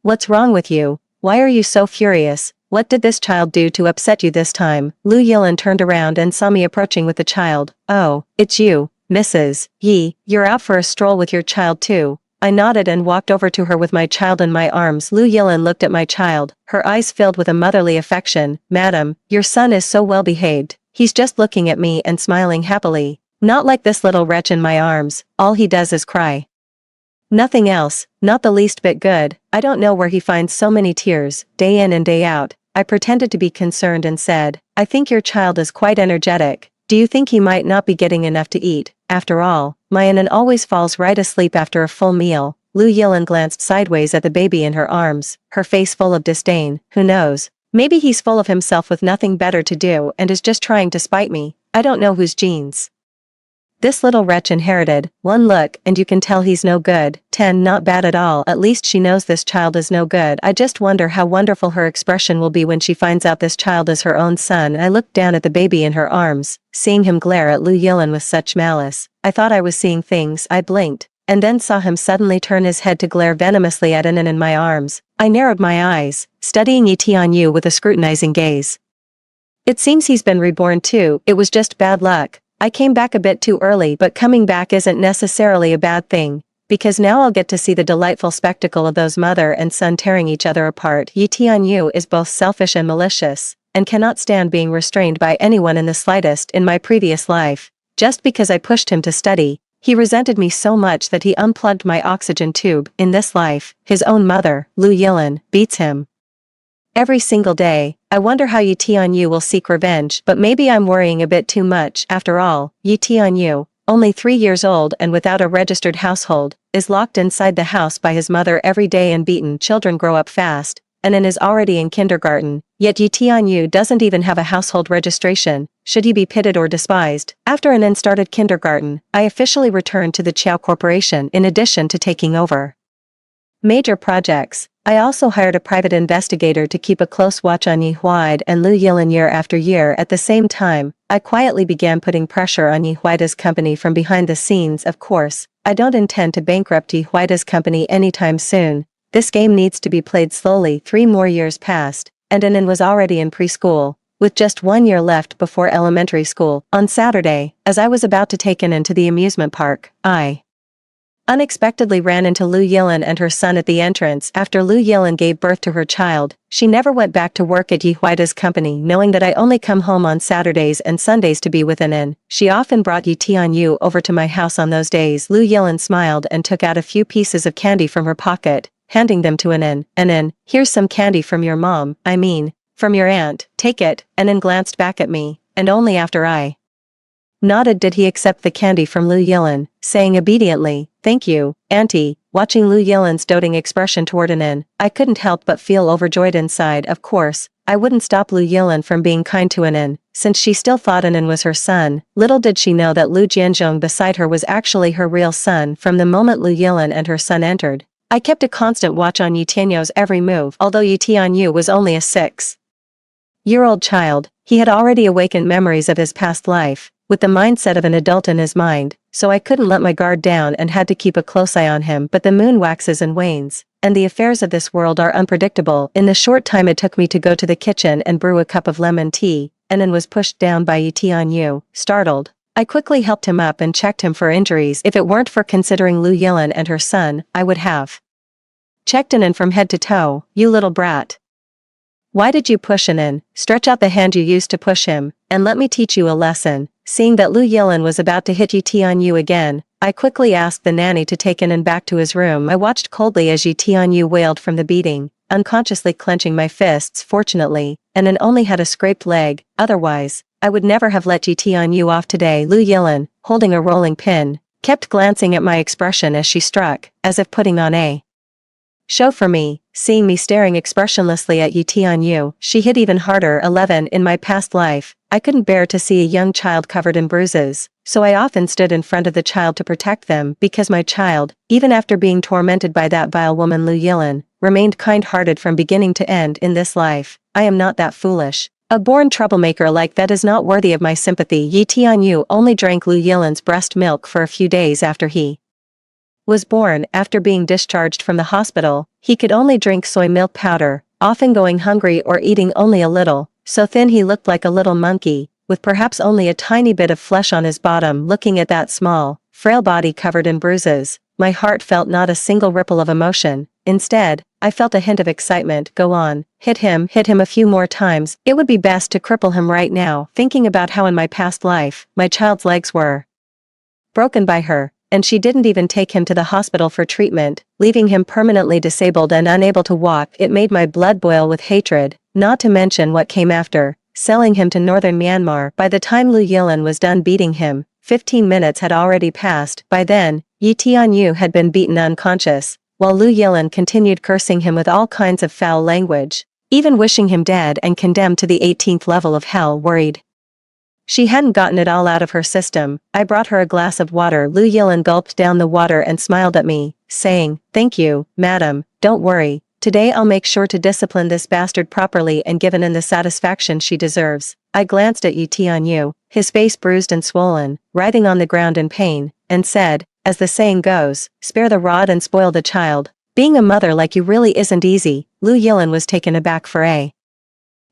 what's wrong with you? Why are you so furious? What did this child do to upset you this time? Lu Yilin turned around and saw me approaching with the child. Oh, it's you, Mrs. Yi. You're out for a stroll with your child too. I nodded and walked over to her with my child in my arms. Lu Yilin looked at my child, her eyes filled with a motherly affection. Madam, your son is so well behaved. He's just looking at me and smiling happily. Not like this little wretch in my arms. All he does is cry. Nothing else, not the least bit good. I don't know where he finds so many tears, day in and day out. I pretended to be concerned and said, I think your child is quite energetic. Do you think he might not be getting enough to eat? After all, my Anan always falls right asleep after a full meal. Lu Yilin glanced sideways at the baby in her arms, her face full of disdain. Who knows? Maybe he's full of himself with nothing better to do and is just trying to spite me. I don't know whose genes This little wretch inherited, 1 look and you can tell he's no good, 10 not bad at all, at least she knows this child is no good. I just wonder how wonderful her expression will be when she finds out this child is her own son. I looked down at the baby in her arms, seeing him glare at Lu Yilin with such malice. I thought I was seeing things. I blinked, and then saw him suddenly turn his head to glare venomously at Anin in my arms. I narrowed my eyes, studying Yi Tianyu with a scrutinizing gaze. It seems he's been reborn too. It was just bad luck. I came back a bit too early, but coming back isn't necessarily a bad thing, because now I'll get to see the delightful spectacle of those mother and son tearing each other apart. Yi Tianyu is both selfish and malicious, and cannot stand being restrained by anyone in the slightest. In my previous life, just because I pushed him to study, he resented me so much that he unplugged my oxygen tube. In this life, his own mother, Lu Yilin, beats him every single day. I wonder how Yi Tianyu will seek revenge, but maybe I'm worrying a bit too much. After all, Yi Tianyu, only 3 years old and without a registered household, is locked inside the house by his mother every day and beaten. Children grow up fast, and is already in kindergarten, yet Yi Tianyu doesn't even have a household registration. Should he be pitied or despised? After Anin started kindergarten, I officially returned to the Chiao Corporation in addition to taking over major projects. I also hired a private investigator to keep a close watch on Yi Huide and Lu Yilin year after year. At the same time, I quietly began putting pressure on Yi Huide's company from behind the scenes. Of course, I don't intend to bankrupt Yi Huide's company anytime soon. This game needs to be played slowly. 3 more years passed, and Anin was already in preschool, with just 1 year left before elementary school. On Saturday, as I was about to take Anin to the amusement park, I unexpectedly ran into Lu Yilin and her son at the entrance. After Lu Yilin gave birth to her child, she never went back to work at Yi Huide's company, knowing that I only come home on Saturdays and Sundays to be with Anin. She often brought Yi Tianyu over to my house on those days. Lu Yilin smiled and took out a few pieces of candy from her pocket, handing them to Anin. Anin, here's some candy from your mom, from your aunt. Take it. Anin glanced back at me, and only after I nodded did he accept the candy from Lu Yilin, saying obediently, "Thank you, Auntie." Watching Lu Yilin's doting expression toward Anin, I couldn't help but feel overjoyed inside. Of course, I wouldn't stop Lu Yilin from being kind to Anin, since she still thought Anin was her son. Little did she know that Lu Jianzhong beside her was actually her real son. From the moment Lu Yilin and her son entered, I kept a constant watch on Yi Tianyu's every move. Although Yi Tianyu was only a 6-year-old child, he had already awakened memories of his past life, with the mindset of an adult in his mind, so I couldn't let my guard down and had to keep a close eye on him. But the moon waxes and wanes, and the affairs of this world are unpredictable. In the short time it took me to go to the kitchen and brew a cup of lemon tea, Anin was pushed down by Yi Tianyu. Startled, I quickly helped him up and checked him for injuries. If it weren't for considering Lu Yilin and her son, I would have checked Anin from head to toe. "You little brat. Why did you push Anin? Stretch out the hand you used to push him, and let me teach you a lesson." Seeing that Lu Yilin was about to hit Yi Tianyu again, I quickly asked the nanny to take Anin back to his room. I watched coldly as Yi Tianyu wailed from the beating, unconsciously clenching my fists. Fortunately, Anin only had a scraped leg, otherwise, I would never have let Yi Tianyu off today. Lu Yilin, holding a rolling pin, kept glancing at my expression as she struck, as if putting on a show for me. Seeing me staring expressionlessly at Yi Tianyu, she hit even harder. 11 In my past life, I couldn't bear to see a young child covered in bruises, so I often stood in front of the child to protect them, because my child, even after being tormented by that vile woman Lu Yilin, remained kind-hearted from beginning to end. In this life, I am not that foolish. A born troublemaker like that is not worthy of my sympathy. Yi Tianyu only drank Lu Yilin's breast milk for a few days after he was born. After being discharged from the hospital, he could only drink soy milk powder, often going hungry or eating only a little, so thin he looked like a little monkey, with perhaps only a tiny bit of flesh on his bottom. Looking at that small, frail body covered in bruises, my heart felt not a single ripple of emotion. Instead, I felt a hint of excitement. Go on, hit him a few more times. It would be best to cripple him right now. Thinking about how in my past life, my child's legs were broken by her, and she didn't even take him to the hospital for treatment, leaving him permanently disabled and unable to walk. It made my blood boil with hatred, not to mention what came after, selling him to northern Myanmar. By the time Lu Yilin was done beating him, 15 minutes had already passed. By then, Yi Tianyu had been beaten unconscious, while Lu Yilin continued cursing him with all kinds of foul language, even wishing him dead and condemned to the 18th level of hell. Worried She hadn't gotten it all out of her system. I brought her a glass of water. Lu Yilin gulped down the water and smiled at me, saying, "Thank you, madam, don't worry. Today I'll make sure to discipline this bastard properly and give Anin the satisfaction she deserves." I glanced at Yi Tianyu, his face bruised and swollen, writhing on the ground in pain, and said, as the saying goes, spare the rod and spoil the child. Being a mother like you really isn't easy. Lu Yilin was taken aback for a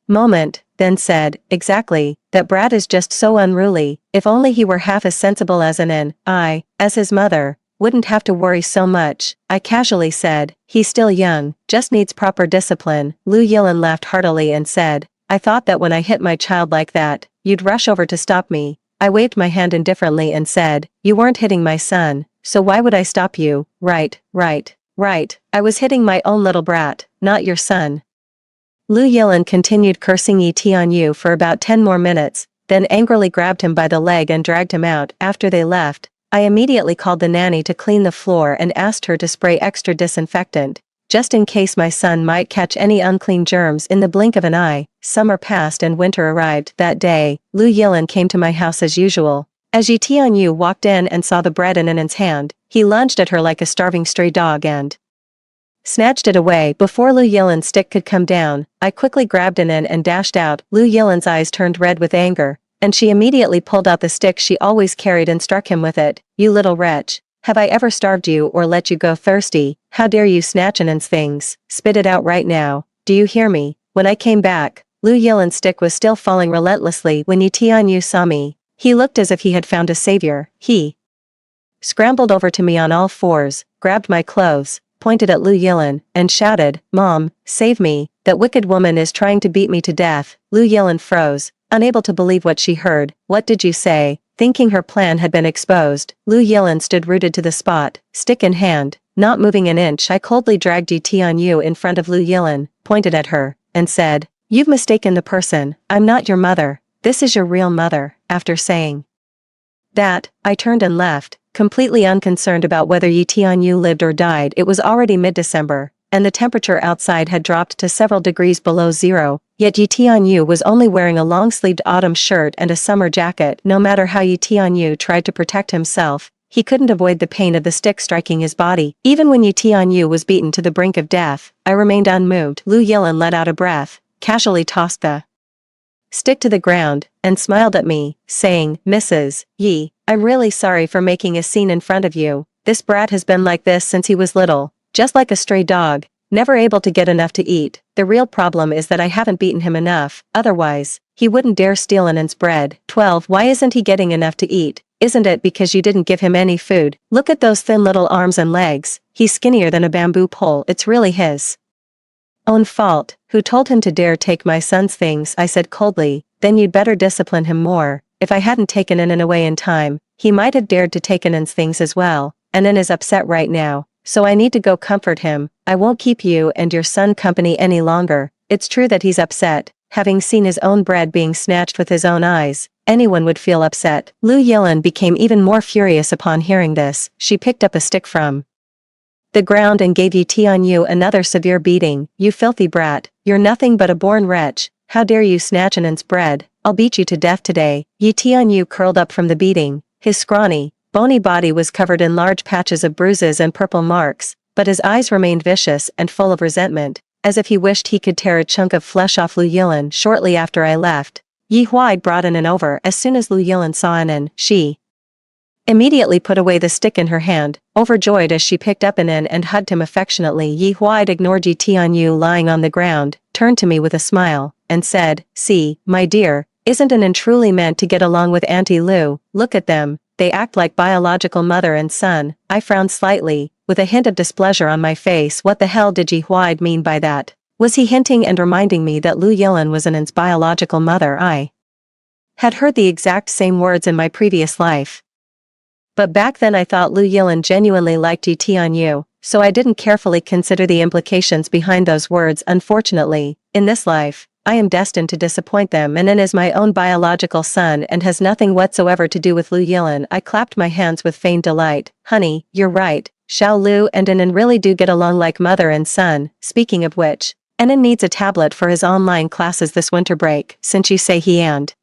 moment, then said, exactly, that brat is just so unruly. If only he were half as sensible as Anin, I, as his mother, wouldn't have to worry so much. I casually said, he's still young, just needs proper discipline. Lu Yilin laughed heartily and said, I thought that when I hit my child like that, you'd rush over to stop me. I waved my hand indifferently and said, you weren't hitting my son, so why would I stop you? Right. I was hitting my own little brat, not your son. Lu Yilin continued cursing Yi Tianyu for about 10 more minutes, then angrily grabbed him by the leg and dragged him out. After they left, I immediately called the nanny to clean the floor and asked her to spray extra disinfectant, just in case my son might catch any unclean germs. In the blink of an eye, summer passed and winter arrived. That day, Lu Yilin came to my house as usual. As Yi Tianyu walked in and saw the bread in Anin's hand, he lunged at her like a starving stray dog and snatched it away. Before Lu Yilin's stick could come down, I quickly grabbed Anin and dashed out. Lu Yilin's eyes turned red with anger, and she immediately pulled out the stick she always carried and struck him with it. You little wretch. Have I ever starved you or let you go thirsty? How dare you snatch Anin's things? Spit it out right now. Do you hear me? When I came back, Lu Yilin's stick was still falling relentlessly. When Yi Tianyu saw me, he looked as if he had found a savior. He scrambled over to me on all fours, grabbed my clothes, pointed at Lu Yilin, and shouted, Mom, save me, that wicked woman is trying to beat me to death. Lu Yilin froze, unable to believe what she heard. What did you say? Thinking her plan had been exposed, Lu Yilin stood rooted to the spot, stick in hand, not moving an inch. I coldly dragged Yi Tianyu in front of Lu Yilin, pointed at her, and said, you've mistaken the person. I'm not your mother. This is your real mother. After saying that, I turned and left, completely unconcerned about whether Yi Tianyu lived or died. It was already mid-December, and the temperature outside had dropped to several degrees below zero, yet Yi Tianyu was only wearing a long-sleeved autumn shirt and a summer jacket. No matter how Yi Tianyu tried to protect himself, he couldn't avoid the pain of the stick striking his body. Even when Yi Tianyu was beaten to the brink of death, I remained unmoved. Lu Yilin let out a breath, casually tossed the stick to the ground, and smiled at me, saying, Mrs. Yi, I'm really sorry for making a scene in front of you. This brat has been like this since he was little, just like a stray dog, never able to get enough to eat. The real problem is that I haven't beaten him enough, otherwise, he wouldn't dare steal Anin's bread. 12. Why isn't he getting enough to eat? Isn't it because you didn't give him any food? Look at those thin little arms and legs. He's skinnier than a bamboo pole. It's really his own fault. Who told him to dare take my son's things? I said coldly. Then you'd better discipline him more. If I hadn't taken Anin away in time, he might have dared to take Anin's things as well. Anin is upset right now, so I need to go comfort him. I won't keep you and your son company any longer. It's true that he's upset. Having seen his own bread being snatched with his own eyes, anyone would feel upset. Lu Yilin became even more furious upon hearing this. She picked up a stick from the ground and gave Yi Tianyu another severe beating. You filthy brat, you're nothing but a born wretch. How dare you snatch Anin's bread? I'll beat you to death today. Yi Tianyu curled up from the beating. His scrawny, bony body was covered in large patches of bruises and purple marks, but his eyes remained vicious and full of resentment, as if he wished he could tear a chunk of flesh off Lu Yilin. Shortly after I left, Yi Huai brought Anin over. As soon as Lu Yilin saw Anin, she immediately put away the stick in her hand, overjoyed as she picked up Anin and hugged him affectionately. Yi Huai ignored Yi Tianyu lying on the ground, turned to me with a smile, and said, see, my dear, isn't Anin truly meant to get along with Auntie Lu? Look at them, they act like biological mother and son. I frowned slightly, with a hint of displeasure on my face. What the hell did Yi Huai mean by that? Was he hinting and reminding me that Lu Yilin was Anin's biological mother? I had heard the exact same words in my previous life. But back then I thought Lu Yilin genuinely liked Yi Tianyu, so I didn't carefully consider the implications behind those words. Unfortunately, in this life, I am destined to disappoint them. Anin is my own biological son and has nothing whatsoever to do with Lu Yilin. I clapped my hands with feigned delight. Honey, you're right. Xiao Lu and Anin really do get along like mother and son. Speaking of which, Anin needs a tablet for his online classes this winter break, since you say he and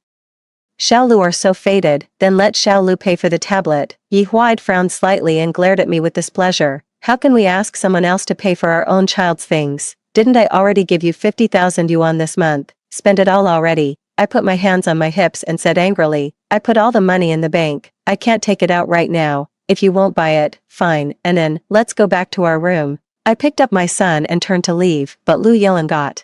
Xiao Lu are so fated, then let Xiao Lu pay for the tablet. Yi Huai frowned slightly and glared at me with displeasure. How can we ask someone else to pay for our own child's things? Didn't I already give you 50,000 yuan this month? Spend it all already. I put my hands on my hips and said angrily, I put all the money in the bank. I can't take it out right now. If you won't buy it, fine, and then, let's go back to our room. I picked up my son and turned to leave, but Lu Yilan got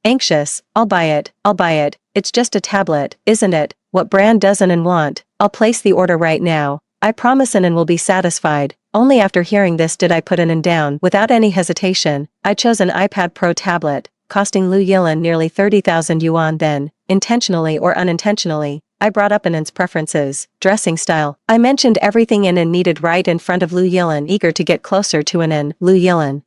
anxious. I'll buy it, it's just a tablet, isn't it? What brand doesn't Anan want? I'll place the order right now. I promise Anan will be satisfied. Only after hearing this did I put Anan down without any hesitation. I chose an iPad Pro tablet, costing Lu Yilan nearly 30,000 yuan then, intentionally or unintentionally. I brought up Anan's preferences, dressing style. I mentioned everything Anan needed right in front of Lu Yilan, eager to get closer to Anan. Lu Yilan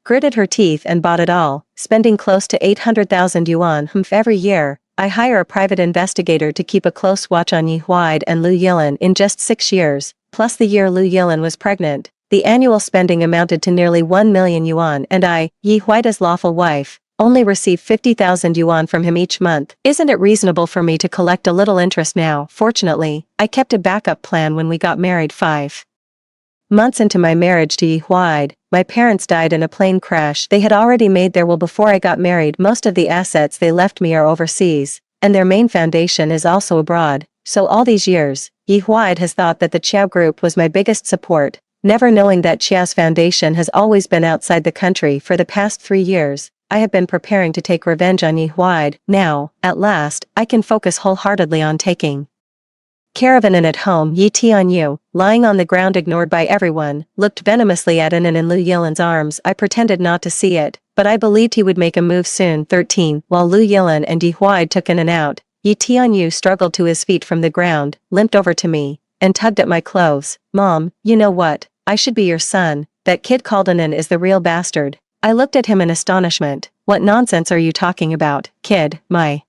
gritted her teeth and bought it all, spending close to 800,000 yuan every year. I hire a private investigator to keep a close watch on Yi Huai and Lu Yilan in just 6 years, plus the year Lu Yilan was pregnant. The annual spending amounted to nearly 1 million yuan, and I, Yi Huai's lawful wife, only receive 50,000 yuan from him each month. Isn't it reasonable for me to collect a little interest now? Fortunately, I kept a backup plan when we got married 5 months into my marriage to Yi Huai. My parents died in a plane crash. They had already made their will before I got married. Most of the assets they left me are overseas, and their main foundation is also abroad. So all these years, Yi Huai has thought that the Chiao Group was my biggest support, never knowing that Chiao's foundation has always been outside the country. For the past 3 years, I have been preparing to take revenge on Yi Huai. Now, at last, I can focus wholeheartedly on taking care of Anan at home. Yi Tianyu, lying on the ground ignored by everyone, looked venomously at Anan in Lu Yilan's arms. I pretended not to see it, but I believed he would make a move soon. 13. While Lu Yilan and Yi Huai took Anan out, Yi Tianyu struggled to his feet from the ground, limped over to me, and tugged at my clothes. Mom, you know what? I should be your son. That kid called Anan is the real bastard. I looked at him in astonishment. What nonsense are you talking about, kid? My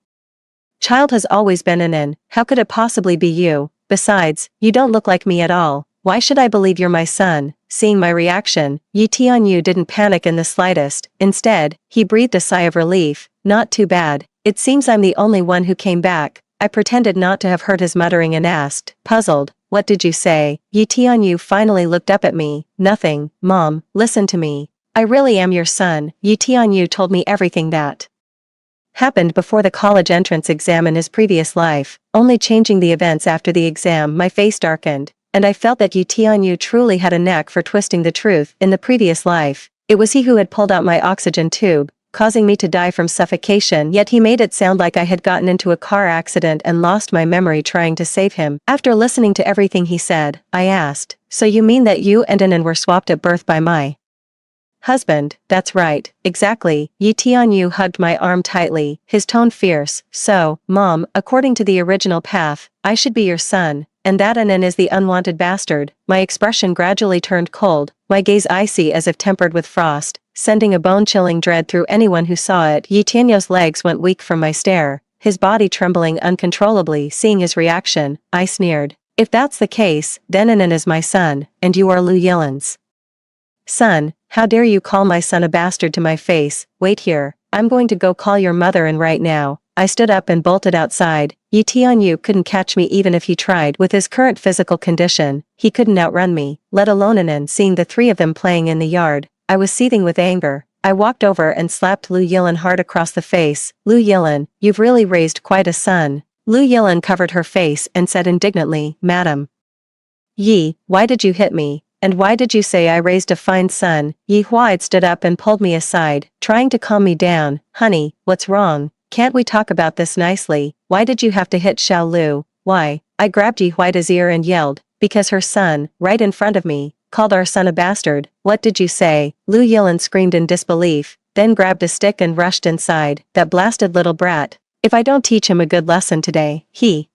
child has always been Anan. How could it possibly be you? Besides, you don't look like me at all. Why should I believe you're my son? Seeing my reaction, Yi Tianyu didn't panic in the slightest. Instead, he breathed a sigh of relief. Not too bad. It seems I'm the only one who came back. I pretended not to have heard his muttering and asked, puzzled, what did you say? Yi Tianyu finally looked up at me. Nothing, Mom, listen to me. I really am your son. Yi Tianyu told me everything that happened before the college entrance exam in his previous life, only changing the events after the exam. My face darkened, and I felt that Yi Tianyu truly had a knack for twisting the truth. In the previous life, it was he who had pulled out my oxygen tube, causing me to die from suffocation, yet he made it sound like I had gotten into a car accident and lost my memory trying to save him. After listening to everything he said, I asked, so you mean that you and Anan were swapped at birth by my husband? That's right, exactly. Yi Tianyu hugged my arm tightly, his tone fierce. So, Mom, according to the original path, I should be your son, and that Anan is the unwanted bastard. My expression gradually turned cold, my gaze icy as if tempered with frost, sending a bone-chilling dread through anyone who saw it. Yi Tianyu's legs went weak from my stare, his body trembling uncontrollably. Seeing his reaction, I sneered. If that's the case, then Anan is my son, and you are Lu Yilan's son. How dare you call my son a bastard to my face? Wait here, I'm going to go call your mother in right now. I stood up and bolted outside. Yi Tianyu couldn't catch me even if he tried. With his current physical condition, he couldn't outrun me, let alone Anan. Seeing the 3 of them playing in the yard, I was seething with anger. I walked over and slapped Lu Yilan hard across the face. Lu Yilan, you've really raised quite a son. Lu Yilan covered her face and said indignantly, Madam Yi, why did you hit me? And why did you say I raised a fine son? Yi Huai stood up and pulled me aside, trying to calm me down. Honey, what's wrong? Can't we talk about this nicely? Why did you have to hit Xiao Lu? Why? I grabbed Yi Huai's ear and yelled, because her son, right in front of me, called our son a bastard. What did you say? Lu Yilan screamed in disbelief, then grabbed a stick and rushed inside. That blasted little brat. If I don't teach him a good lesson today, he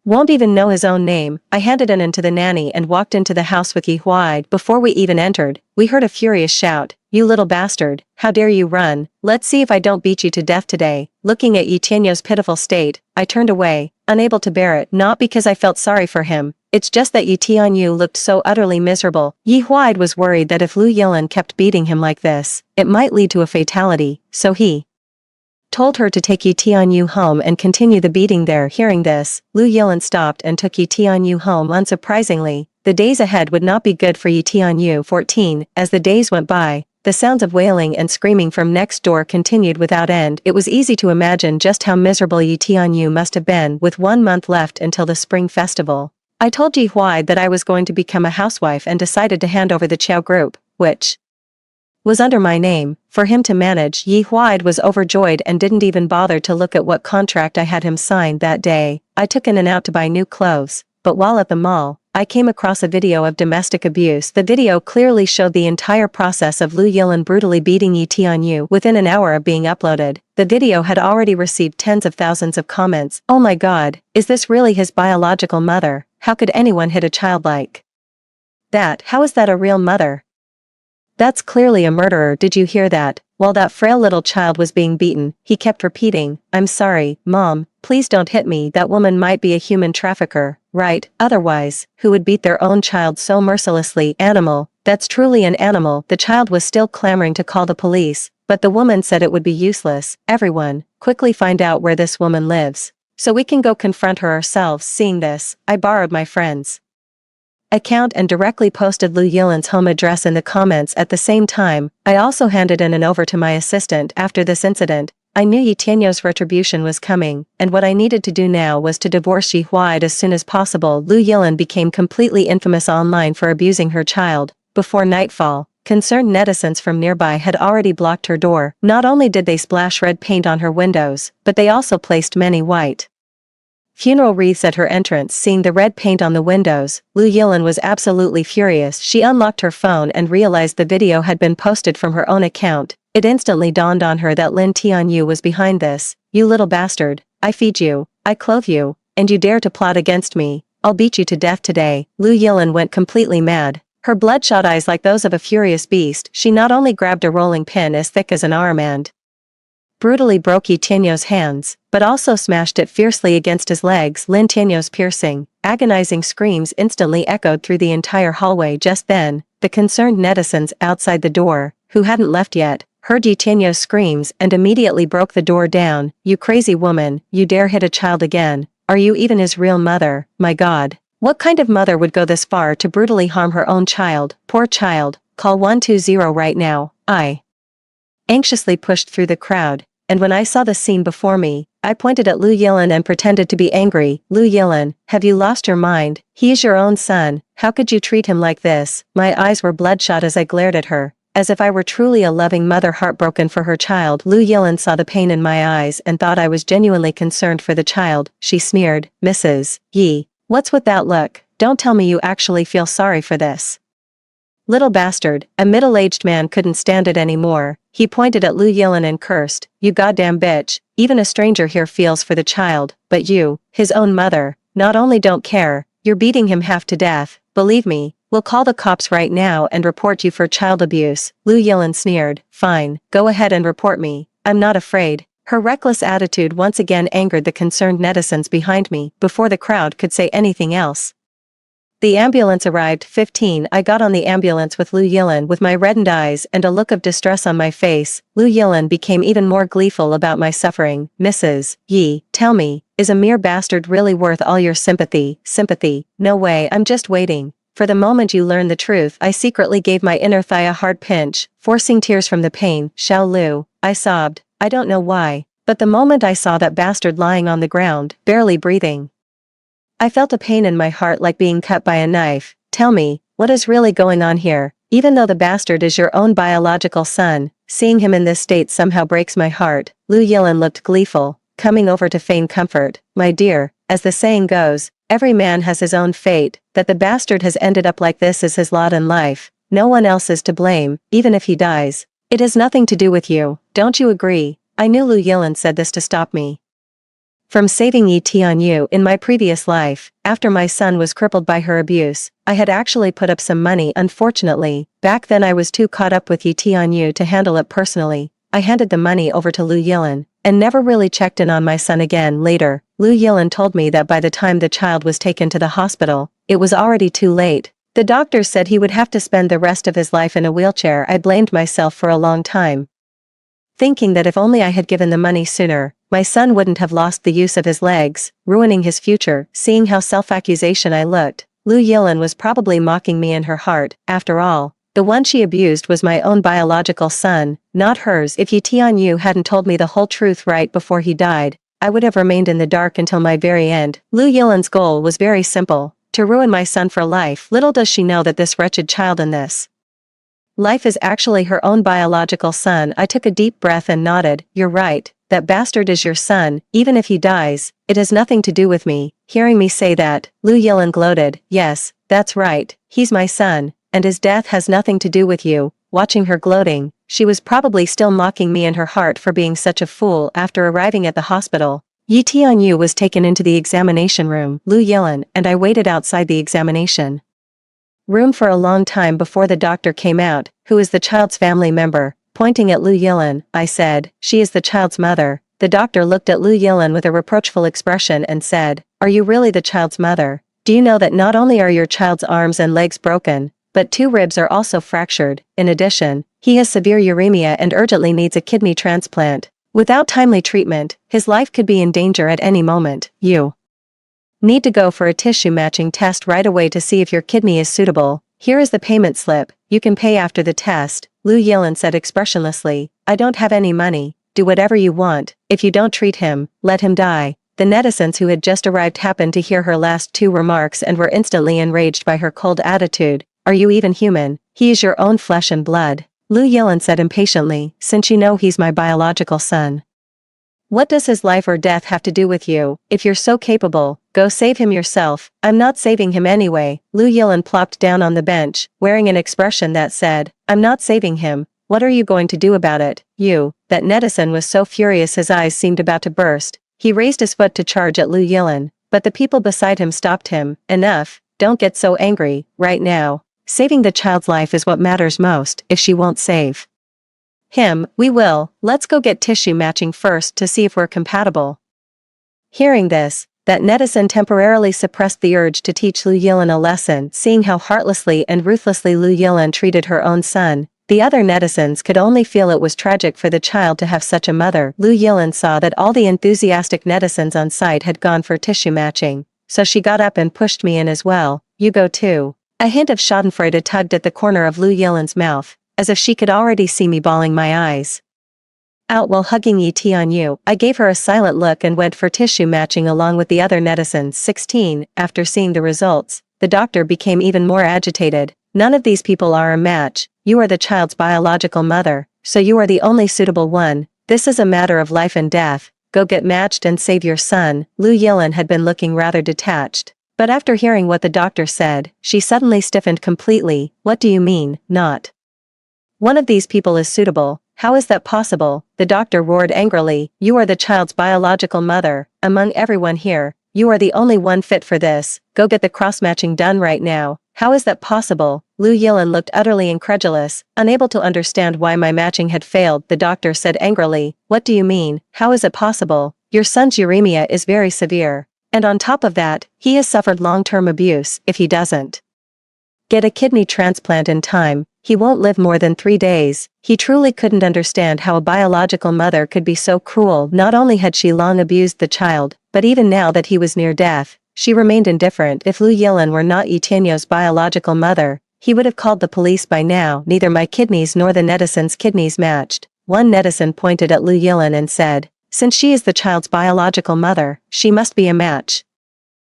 won't even know his own name. I handed Anan to the nanny and walked into the house with Yi Huai. Before we even entered, we heard a furious shout. You little bastard, how dare you run? Let's see if I don't beat you to death today. Looking at Yi Tianyu's pitiful state, I turned away, unable to bear it. Not because I felt sorry for him, it's just that Yi Tianyu looked so utterly miserable. Yi Huai was worried that if Lu Yilan kept beating him like this, it might lead to a fatality, so he told her to take Yi Tianyu home and continue the beating there. Hearing this, Lu Yilin stopped and took Yi Tianyu home. Unsurprisingly, the days ahead would not be good for Yi Tianyu. 14. As the days went by, the sounds of wailing and screaming from next door continued without end. It was easy to imagine just how miserable Yi Tianyu must have been with 1 month left until the spring festival. I told Yi Huai that I was going to become a housewife and decided to hand over the Chow Group, which was under my name, for him to manage. Yi Huai was overjoyed and didn't even bother to look at what contract I had him sign that day. I took in and out to buy new clothes, but while at the mall, I came across a video of domestic abuse. The video clearly showed the entire process of Lu Yilin brutally beating Yi Tianyu. Within an hour of being uploaded, the video had already received tens of thousands of comments. Oh my god, is this really his biological mother? How could anyone hit a child like that? How is that a real mother? That's clearly a murderer. Did you hear that? While that frail little child was being beaten, he kept repeating, "I'm sorry, Mom, please don't hit me." That woman might be a human trafficker, right? Otherwise, who would beat their own child so mercilessly? Animal, that's truly an animal. The child was still clamoring to call the police, but the woman said it would be useless. Everyone, quickly find out where this woman lives, so we can go confront her ourselves. Seeing this, I borrowed my friend's account and directly posted Lu Yilin's home address in the comments. At the same time, I also handed in an over to my assistant. After this incident, I knew Yi Tianyu's retribution was coming, and what I needed to do now was to divorce Yi Huai as soon as possible. Lu Yilin became completely infamous online for abusing her child. Before nightfall, concerned netizens from nearby had already blocked her door. Not only did they splash red paint on her windows, but they also placed many white funeral wreaths at her entrance. Seeing the red paint on the windows, Lu Yilin was absolutely furious. She unlocked her phone and realized the video had been posted from her own account. It instantly dawned on her that Lin Tianyu was behind this. "You little bastard, I feed you, I clothe you, and you dare to plot against me. I'll beat you to death today." Lu Yilin went completely mad. Her bloodshot eyes like those of a furious beast. She not only grabbed a rolling pin as thick as an arm and brutally broke Yi Tianyu's hands, but also smashed it fiercely against his legs. Lin Tianyu's piercing, agonizing screams instantly echoed through the entire hallway. Just then, the concerned netizens outside the door, who hadn't left yet, heard Yi Tianyu's screams and immediately broke the door down. "You crazy woman, you dare hit a child again? Are you even his real mother? My god. What kind of mother would go this far to brutally harm her own child? Poor child, call 120 right now." I anxiously pushed through the crowd, and when I saw the scene before me, I pointed at Lu Yilin and pretended to be angry. "Lu Yilin, have you lost your mind? He is your own son. How could you treat him like this?" My eyes were bloodshot as I glared at her, as if I were truly a loving mother heartbroken for her child. Lu Yilin saw the pain in my eyes and thought I was genuinely concerned for the child. She sneered, "Mrs. Yi, what's with that look? Don't tell me you actually feel sorry for this little bastard." A middle-aged man couldn't stand it anymore. He pointed at Lu Yilin and cursed, "You goddamn bitch, even a stranger here feels for the child, but you, his own mother, not only don't care, you're beating him half to death. Believe me, we'll call the cops right now and report you for child abuse." Lu Yilin sneered, "Fine, go ahead and report me. I'm not afraid." Her reckless attitude once again angered the concerned netizens behind me. Before the crowd could say anything else, the ambulance arrived. 15. I got on the ambulance with Lu Yilin with my reddened eyes and a look of distress on my face. Lu Yilin became even more gleeful about my suffering. "Mrs. Yi, tell me, is a mere bastard really worth all your sympathy?" "Sympathy? No way. I'm just waiting for the moment you learn the truth." I secretly gave my inner thigh a hard pinch, forcing tears from the pain. "Xiao Lu," I sobbed. I don't know why, but the moment I saw that bastard lying on the ground, barely breathing, I felt a pain in my heart like being cut by a knife. "Tell me, what is really going on here? Even though the bastard is your own biological son, seeing him in this state somehow breaks my heart." Lu Yilin looked gleeful, coming over to feign comfort. "My dear, as the saying goes, every man has his own fate. That the bastard has ended up like this is his lot in life. No one else is to blame, even if he dies. It has nothing to do with you. Don't you agree?" I knew Lu Yilin said this to stop me from saving Yi Tianyu. In my previous life, after my son was crippled by her abuse, I had actually put up some money. Unfortunately, back then I was too caught up with Yi Tianyu to handle it personally. I handed the money over to Lu Yilin, and never really checked in on my son again. Later, Lu Yilin told me that by the time the child was taken to the hospital, it was already too late. The doctors said he would have to spend the rest of his life in a wheelchair. I blamed myself for a long time. thinking that if only I had given the money sooner, my son wouldn't have lost the use of his legs, ruining his future. Seeing how self-accusation I looked, Lu Yilin was probably mocking me in her heart. After all, the one she abused was my own biological son, not hers. If Yi Tianyu hadn't told me the whole truth right before he died, I would have remained in the dark until my very end. Lu Yilin's goal was very simple: to ruin my son for life. Little does she know that this wretched child in this life is actually her own biological son. I took a deep breath and nodded. You're right, that bastard is your son. Even if he dies, it has nothing to do with me. Hearing me say that, Lu Yilin gloated. Yes, that's right, he's my son, and his death has nothing to do with you. Watching her gloating, she was probably still mocking me in her heart for being such a fool. After arriving at the hospital, Yi Tianyu was taken into the examination room, Lu Yilin and I waited outside the examination room for a long time before the doctor came out. Who is the child's family member? Pointing at Lu Yilin, I said. She is the child's mother. The doctor looked at Lu Yilin with a reproachful expression and said, Are you really the child's mother? Do you know that not only are your child's arms and legs broken, but 2 ribs are also fractured? In addition, he has severe uremia and urgently needs a kidney transplant. Without timely treatment, his life could be in danger at any moment. You need to go for a tissue matching test right away to see if your kidney is suitable. Here is the payment slip. You can pay after the test. Lu Yilin said expressionlessly. I don't have any money. Do whatever you want. If you don't treat him, let him die. The netizens who had just arrived happened to hear her last 2 remarks and were instantly enraged by her cold attitude. Are you even human? He is your own flesh and blood. Lu Yilin said impatiently. Since you know he's my biological son, what does his life or death have to do with you? If you're so capable, go save him yourself. I'm not saving him anyway. Lu Yilin plopped down on the bench, wearing an expression that said, I'm not saving him. What are you going to do about it? You. That netizen was so furious his eyes seemed about to burst. He raised his foot to charge at Lu Yilin, but the people beside him stopped him. Enough. Don't get so angry, right now. Saving the child's life is what matters most. If she won't save him, we will. Let's go get tissue matching first to see if we're compatible. Hearing this, that netizen temporarily suppressed the urge to teach Lu Yilin a lesson. Seeing how heartlessly and ruthlessly Lu Yilin treated her own son, the other netizens could only feel it was tragic for the child to have such a mother. Lu Yilin saw that all the enthusiastic netizens on site had gone for tissue matching, so she got up and pushed me in as well. You go too. A hint of schadenfreude tugged at the corner of Lu Yilin's mouth, as if she could already see me bawling my eyes out while hugging Yi Tianyu. I gave her a silent look and went for tissue matching along with the other netizens. 16. After seeing the results, the doctor became even more agitated. None of these people are a match. You are the child's biological mother, so you are the only suitable one. This is a matter of life and death. Go get matched and save your son. Lu Yilin had been looking rather detached, but after hearing what the doctor said, she suddenly stiffened completely. What do you mean, not one of these people is suitable? How is that possible? The doctor roared angrily. You are the child's biological mother. Among everyone here, you are the only one fit for this. Go get the cross-matching done right now. How is that possible? Lu Yilin looked utterly incredulous, unable to understand why my matching had failed. The doctor said angrily, What do you mean? How is it possible? Your son's uremia is very severe. And on top of that, he has suffered long-term abuse. If he doesn't get a kidney transplant in time, he won't live more than 3 days. He truly couldn't understand how a biological mother could be so cruel. Not only had she long abused the child, but even now that he was near death, she remained indifferent. If Lu Yilin were not Yi Tianyu's biological mother, he would have called the police by now. Neither my kidneys nor the netizen's kidneys matched. One netizen pointed at Lu Yilin and said, Since she is the child's biological mother, she must be a match.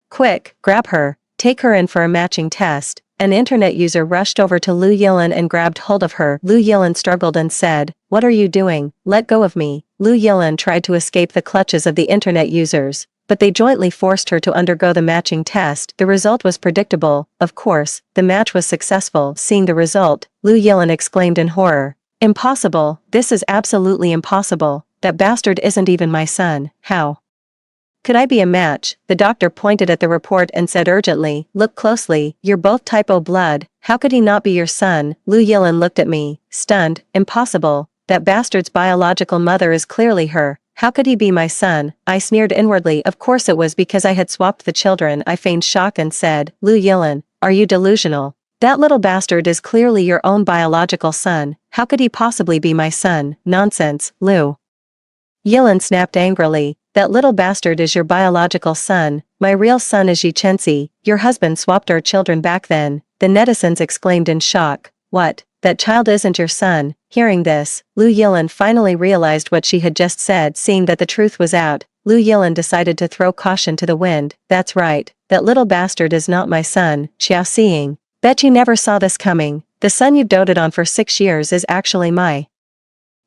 Quick, grab her, take her in for a matching test. An internet user rushed over to Lu Yilin and grabbed hold of her. Lu Yilin struggled and said, What are you doing? Let go of me. Lu Yilin tried to escape the clutches of the internet users, but they jointly forced her to undergo the matching test. The result was predictable. Of course, the match was successful. Seeing the result, Lu Yilin exclaimed in horror. Impossible. This is absolutely impossible. That bastard isn't even my son. How could I be a match? The doctor pointed at the report and said urgently, Look closely, you're both type O blood. How could he not be your son? Lu Yilin looked at me, stunned. Impossible. That bastard's biological mother is clearly her. How could he be my son? I sneered inwardly. Of course it was because I had swapped the children. I feigned shock and said, Lu Yilin, are you delusional? That little bastard is clearly your own biological son. How could he possibly be my son? Nonsense, Lou. Yilin snapped angrily. That little bastard is your biological son. My real son is Yi Chensi. Your husband swapped our children back then. The netizens exclaimed in shock. What? That child isn't your son. Hearing this, Lu Yilin finally realized what she had just said. Seeing that the truth was out, Lu Yilin decided to throw caution to the wind. That's right. That little bastard is not my son. Xiao Xing. Bet you never saw this coming. The son you've doted on for 6 years is actually my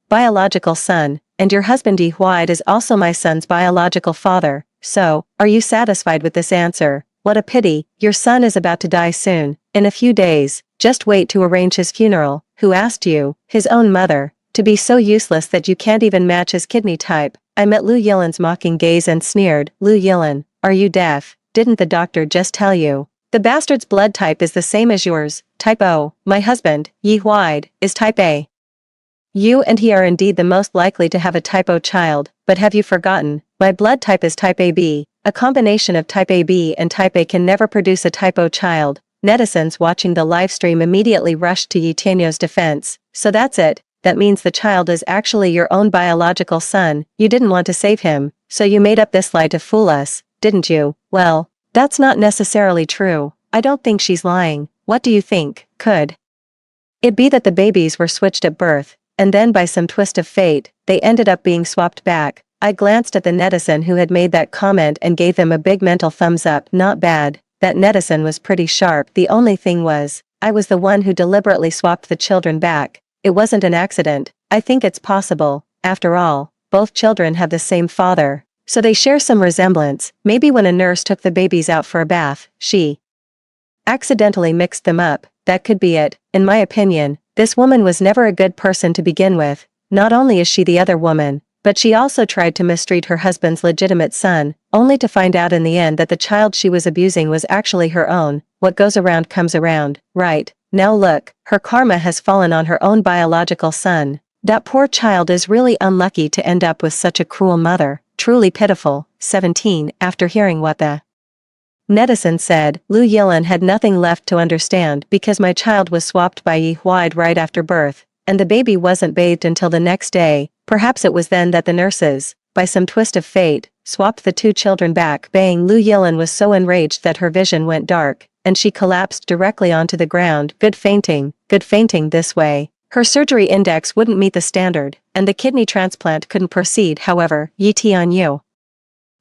biological son, and your husband Yi Huide is also my son's biological father. So, are you satisfied with this answer? What a pity, your son is about to die soon, in a few days. Just wait to arrange his funeral. Who asked you? His own mother. To be so useless that you can't even match his kidney type. I met Lu Yilin's mocking gaze and sneered. Lu Yilin, are you deaf? Didn't the doctor just tell you? The bastard's blood type is the same as yours. Type O. My husband, Yi Huide, is type A. You and he are indeed the most likely to have a type O child, but have you forgotten? My blood type is type AB. A combination of type AB and type A can never produce a type O child. Netizens watching the livestream immediately rushed to Yi Tianyo's defense. So that's it. That means the child is actually your own biological son. You didn't want to save him, so you made up this lie to fool us, didn't you? Well, that's not necessarily true. I don't think she's lying. What do you think? Could it be that the babies were switched at birth, and then by some twist of fate, they ended up being swapped back? I glanced at the netizen who had made that comment and gave them a big mental thumbs up. Not bad. That netizen was pretty sharp. The only thing was, I was the one who deliberately swapped the children back. It wasn't an accident. I think it's possible. After all, both children have the same father, so they share some resemblance. Maybe when a nurse took the babies out for a bath, she accidentally mixed them up. That could be it. In my opinion, this woman was never a good person to begin with. Not only is she the other woman, but she also tried to mistreat her husband's legitimate son, only to find out in the end that the child she was abusing was actually her own. What goes around comes around, right? Now look, her karma has fallen on her own biological son. That poor child is really unlucky to end up with such a cruel mother. Truly pitiful. 17. After hearing what the netizen said, Lu Yilin had nothing left to understand because my child was swapped by Yi Huide right after birth, and the baby wasn't bathed until the next day. Perhaps it was then that the nurses, by some twist of fate, swapped the two children back. Bang! Lu Yilin was so enraged that her vision went dark, and she collapsed directly onto the ground. Good fainting this way. Her surgery index wouldn't meet the standard, and the kidney transplant couldn't proceed. However, Yi Tianyu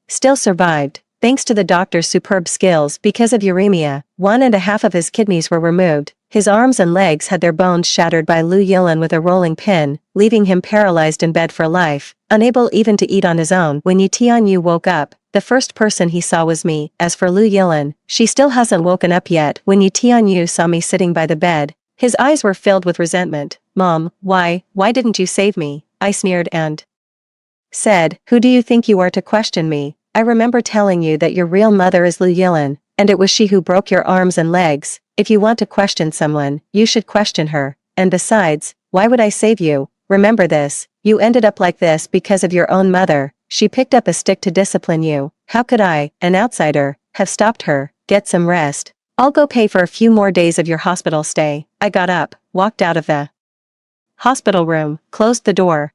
still survived, thanks to the doctor's superb skills. Because of uremia, 1.5 of his kidneys were removed. His arms and legs had their bones shattered by Lu Yilin with a rolling pin, leaving him paralyzed in bed for life, unable even to eat on his own. When Yi Tianyu woke up, the first person he saw was me. As for Lu Yilin, she still hasn't woken up yet. When Yi Tianyu saw me sitting by the bed, his eyes were filled with resentment. Mom, why didn't you save me? I sneered and said, who do you think you are to question me? I remember telling you that your real mother is Lu Yilin, and it was she who broke your arms and legs. If you want to question someone, you should question her. And besides, why would I save you? Remember this, you ended up like this because of your own mother. She picked up a stick to discipline you. How could I, an outsider, have stopped her? Get some rest. I'll go pay for a few more days of your hospital stay. I got up, walked out of the hospital room, closed the door,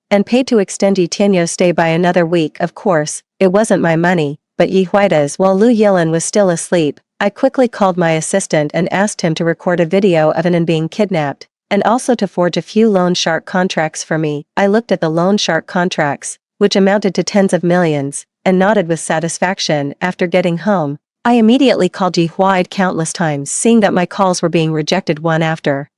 and paid to extend Yi Tianyo's stay by another week. Of course, it wasn't my money, but Yi Huide's. While Lu Yilin was still asleep, I quickly called my assistant and asked him to record a video of Anan being kidnapped, and also to forge a few loan shark contracts for me. I looked at the loan shark contracts, which amounted to tens of millions, and nodded with satisfaction. After getting home, I immediately called Yi Huide countless times. Seeing that my calls were being rejected one after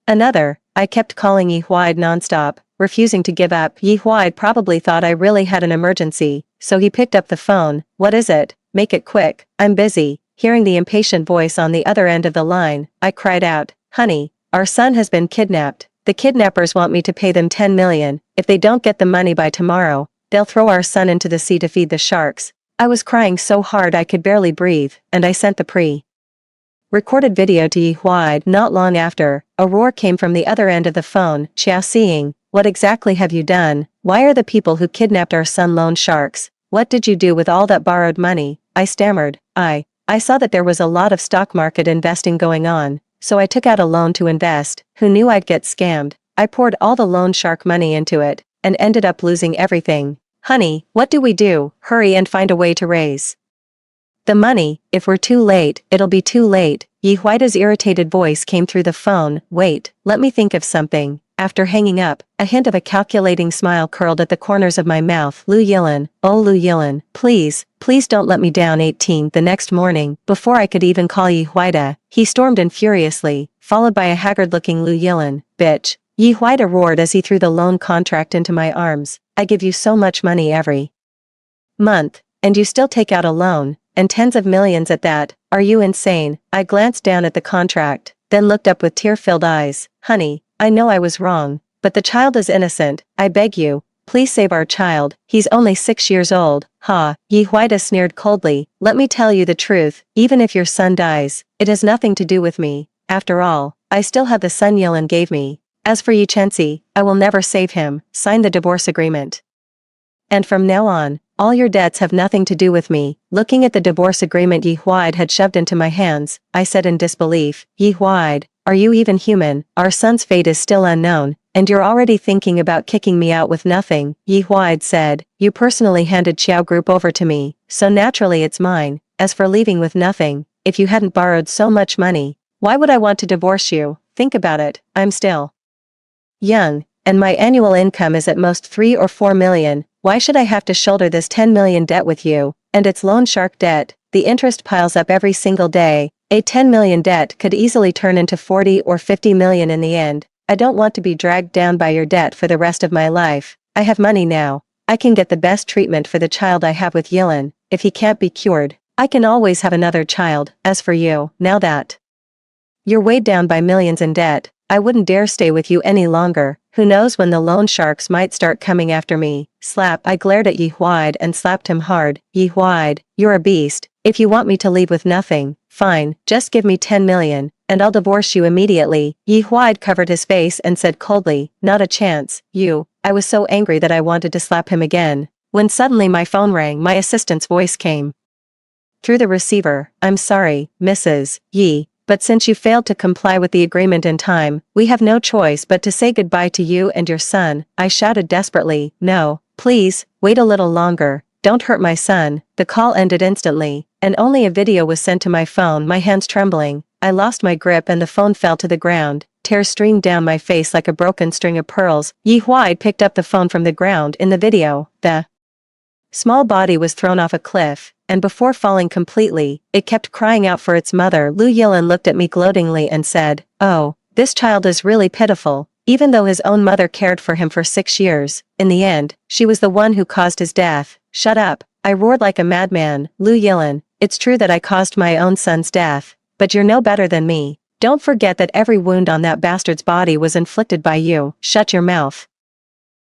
another, I kept calling Yi Huide non-stop, refusing to give up. Yi Huide probably thought I really had an emergency, so he picked up the phone. What is it? Make it quick, I'm busy. Hearing the impatient voice on the other end of the line, I cried out, honey, our son has been kidnapped. The kidnappers want me to pay them 10 million. If they don't get the money by tomorrow, they'll throw our son into the sea to feed the sharks. I was crying so hard I could barely breathe, and I sent the pre-recorded video to Yi Huide. Not long after, a roar came from the other end of the phone. Xiao Xing, what exactly have you done? Why are the people who kidnapped our son loan sharks? What did you do with all that borrowed money? I stammered. I saw that there was a lot of stock market investing going on, so I took out a loan to invest. Who knew I'd get scammed? I poured all the loan shark money into it, and ended up losing everything. Honey, what do we do? Hurry and find a way to raise the money. If we're too late, it'll be too late. Yi Huida's irritated voice came through the phone. Wait, let me think of something. After hanging up, a hint of a calculating smile curled at the corners of my mouth. Lu Yilan, oh Lu Yilan, please don't let me down. 18. The next morning, before I could even call Yi Huida, he stormed in furiously, followed by a haggard-looking Lu Yilan. Bitch. Yi Huida roared as he threw the loan contract into my arms. I give you so much money every month, and you still take out a loan, and tens of millions at that. Are you insane? I glanced down at the contract, then looked up with tear-filled eyes. Honey, I know I was wrong, but the child is innocent. I beg you, please save our child. He's only 6 years old. Ha, Yi Huida sneered coldly. Let me tell you the truth, even if your son dies, it has nothing to do with me. After all, I still have the son Yilan gave me. As for Yi Chenxi, I will never save him. Sign the divorce agreement. And from now on, all your debts have nothing to do with me. Looking at the divorce agreement Yi Huida had shoved into my hands, I said in disbelief. Yi Huida, are you even human? Our son's fate is still unknown, and you're already thinking about kicking me out with nothing. Yi Huida said, you personally handed Qiao Group over to me, so naturally it's mine. As for leaving with nothing, if you hadn't borrowed so much money, why would I want to divorce you? Think about it, I'm still young, and my annual income is at most 3 or 4 million. Why should I have to shoulder this 10 million debt with you? And it's loan shark debt. The interest piles up every single day. A 10 million debt could easily turn into 40 or 50 million in the end. I don't want to be dragged down by your debt for the rest of my life. I have money now. I can get the best treatment for the child I have with Yilan. If he can't be cured, I can always have another child. As for you, now that you're weighed down by millions in debt, I wouldn't dare stay with you any longer. Who knows when the loan sharks might start coming after me. Slap. I glared at Yi Huida and slapped him hard. Yi Huida, you're a beast. If you want me to leave with nothing, fine, just give me 10 million, and I'll divorce you immediately. Yi Huida covered his face and said coldly, not a chance. I was so angry that I wanted to slap him again, when suddenly my phone rang. My assistant's voice came through the receiver. I'm sorry, Mrs. Yi, but since you failed to comply with the agreement in time, we have no choice but to say goodbye to you and your son. I shouted desperately. No, please, wait a little longer. Don't hurt my son. The call ended instantly, and only a video was sent to my phone. My hands trembling, I lost my grip and the phone fell to the ground. Tears streamed down my face like a broken string of pearls. Yi Huida picked up the phone from the ground. In the video, the small body was thrown off a cliff, and before falling completely, it kept crying out for its mother. Lu Yilan looked at me gloatingly and said, oh, this child is really pitiful. Even though his own mother cared for him for 6 years, in the end, she was the one who caused his death. Shut up, I roared like a madman. Lu Yilan, it's true that I caused my own son's death, but you're no better than me. Don't forget that every wound on that bastard's body was inflicted by you. Shut your mouth.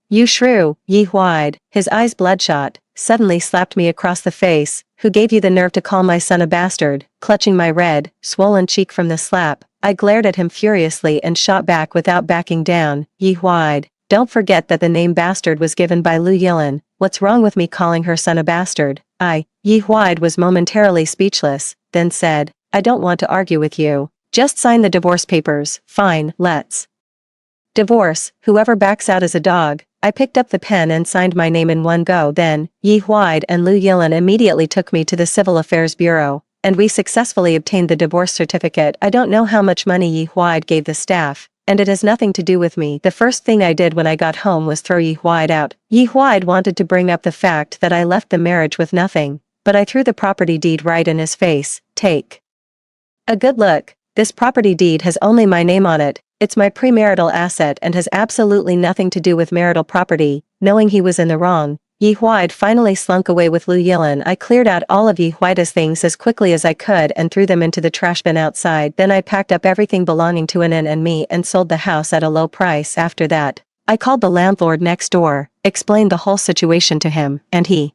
You shrew. Yi Huida, his eyes bloodshot, suddenly slapped me across the face. Who gave you the nerve to call my son a bastard? Clutching my red, swollen cheek from the slap, I glared at him furiously and shot back without backing down. Yi Huida, don't forget that the name bastard was given by Lu Yilan. What's wrong with me calling her son a bastard? Yi Huida was momentarily speechless, then said, I don't want to argue with you. Just sign the divorce papers. Fine, let's divorce. Whoever backs out is a dog. I picked up the pen and signed my name in one go. Then, Yi Huida and Lu Yilan immediately took me to the Civil Affairs Bureau, and we successfully obtained the divorce certificate. I don't know how much money Yi Huida gave the staff, and it has nothing to do with me. The first thing I did when I got home was throw Yi Huida out. Yi Huida wanted to bring up the fact that I left the marriage with nothing, but I threw the property deed right in his face. Take a good look. This property deed has only my name on it. It's my premarital asset and has absolutely nothing to do with marital property. Knowing he was in the wrong, Yi Huida finally slunk away with Lu Yilan. I cleared out all of Yi Huida's things as quickly as I could and threw them into the trash bin outside. Then I packed up everything belonging to Anan and me and sold the house at a low price. After that, I called the landlord next door, explained the whole situation to him, and he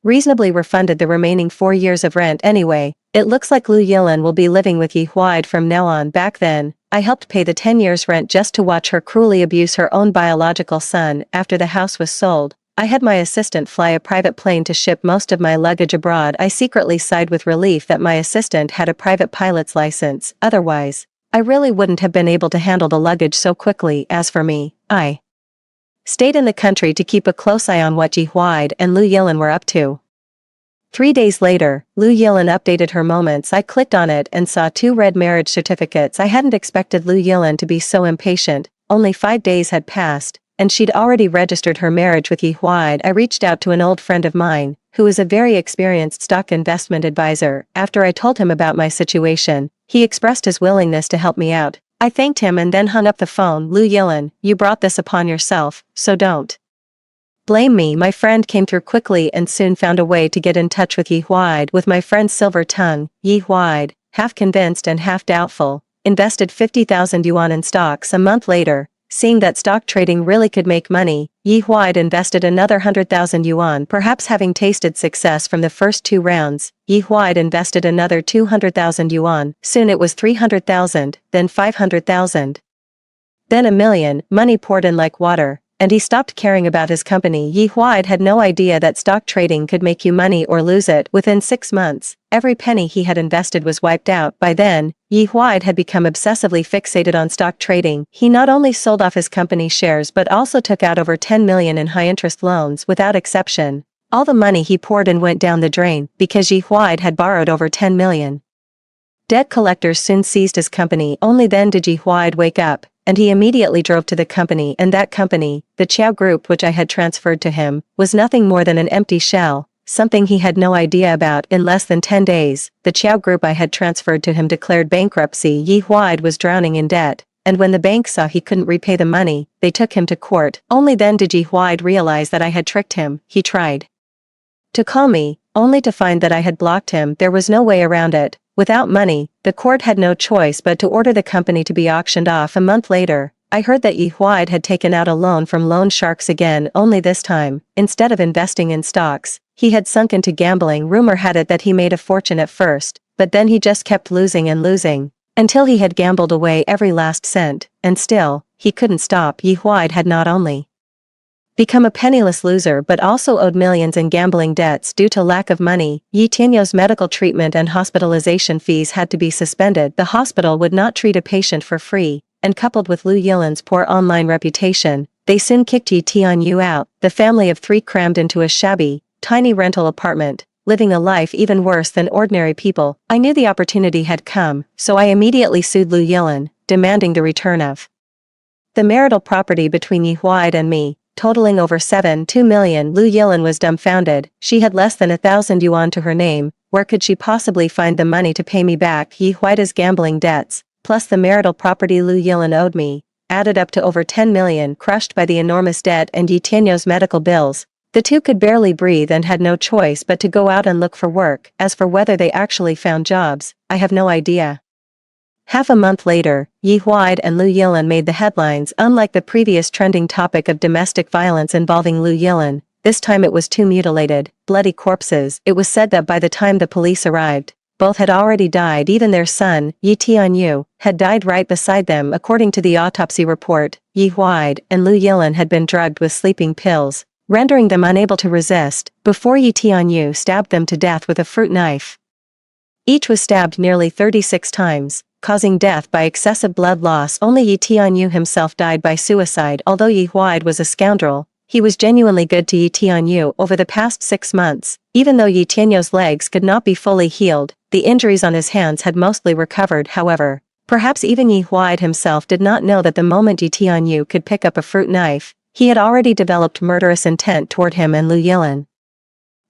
reasonably refunded the remaining 4 years of rent anyway. It looks like Lu Yilan will be living with Yi Huida from now on. Back then, I helped pay the 10 years rent just to watch her cruelly abuse her own biological son. After the house was sold, I had my assistant fly a private plane to ship most of my luggage abroad. I secretly sighed with relief that my assistant had a private pilot's license, otherwise, I really wouldn't have been able to handle the luggage so quickly. As for me, I stayed in the country to keep a close eye on what Ji Huide and Lu Yilin were up to. 3 days later, Lu Yilin updated her moments. I clicked on it and saw 2 red marriage certificates. I hadn't expected Lu Yilin to be so impatient. Only 5 days had passed, and she'd already registered her marriage with Ji Huide. I reached out to an old friend of mine, who is a very experienced stock investment advisor. After I told him about my situation, he expressed his willingness to help me out. I thanked him and then hung up the phone. Lu Yilin, you brought this upon yourself, so don't blame me. My friend came through quickly and soon found a way to get in touch with Ji Huide. With my friend's silver tongue, Ji Huide, half convinced and half doubtful, invested 50,000 yuan in stocks. A month later, seeing that stock trading really could make money, Ji Huide invested another 100,000 yuan. Perhaps having tasted success from the first 2 rounds, Ji Huide invested another 200,000 yuan. Soon it was 300,000, then 500,000. Then 1,000,000. Money poured in like water, and he stopped caring about his company. Ji Huide had no idea that stock trading could make you money or lose it. Within 6 months, every penny he had invested was wiped out. By then, Ji Huide had become obsessively fixated on stock trading. He not only sold off his company shares but also took out over 10 million in high-interest loans without exception. All the money he poured in went down the drain because Ji Huide had borrowed over 10 million. Debt collectors soon seized his company. Only then did Ji Huide wake up, and he immediately drove to the company. And that company, the Chow Group which I had transferred to him, was nothing more than an empty shell, something he had no idea about. In less than 10 days, the Chow Group I had transferred to him declared bankruptcy. Ji Huide was drowning in debt, and when the bank saw he couldn't repay the money, they took him to court. Only then did Ji Huide realize that I had tricked him. He tried to call me, only to find that I had blocked him. There was no way around it. Without money, the court had no choice but to order the company to be auctioned off. A month later, I heard that Ji Huide had taken out a loan from loan sharks again. Only this time, instead of investing in stocks, he had sunk into gambling. Rumor had it that he made a fortune at first, but then he just kept losing and losing, until he had gambled away every last cent, and still, he couldn't stop. Ji Huide had not only become a penniless loser but also owed millions in gambling debts. Due to lack of money, Yi Tianyou's medical treatment and hospitalization fees had to be suspended. The hospital would not treat a patient for free, and coupled with Lu Yilin's poor online reputation, they soon kicked Yi Tianyou out. The family of 3 crammed into a shabby, tiny rental apartment, living a life even worse than ordinary people. I knew the opportunity had come, so I immediately sued Lu Yilin, demanding the return of the marital property between Ji Huide and me, totaling over 2 million. Lu Yilin was dumbfounded. She had less than 1,000 yuan to her name. Where could she possibly find the money to pay me back? Ji Huide's gambling debts, plus the marital property Lu Yilin owed me, added up to over 10 million. Crushed by the enormous debt and Yi Tianyou's medical bills, the two could barely breathe and had no choice but to go out and look for work. As for whether they actually found jobs, I have no idea. Half a month later, Ji Huide and Lu Yilin made the headlines. Unlike the previous trending topic of domestic violence involving Lu Yilin, this time it was 2 mutilated, bloody corpses. It was said that by the time the police arrived, both had already died. Even their son, Yi Tianyou, had died right beside them. According to the autopsy report, Ji Huide and Lu Yilin had been drugged with sleeping pills, rendering them unable to resist, before Yi Tianyou stabbed them to death with a fruit knife. Each was stabbed nearly 36 times, causing death by excessive blood loss. Only Yi Tianyou himself died by suicide. Although Ji Huide was a scoundrel, he was genuinely good to Yi Tianyou. Over the past 6 months, even though Yi Tianyou's legs could not be fully healed, the injuries on his hands had mostly recovered. However, perhaps even Ji Huide himself did not know that the moment Yi Tianyou could pick up a fruit knife, he had already developed murderous intent toward him and Lu Yilin.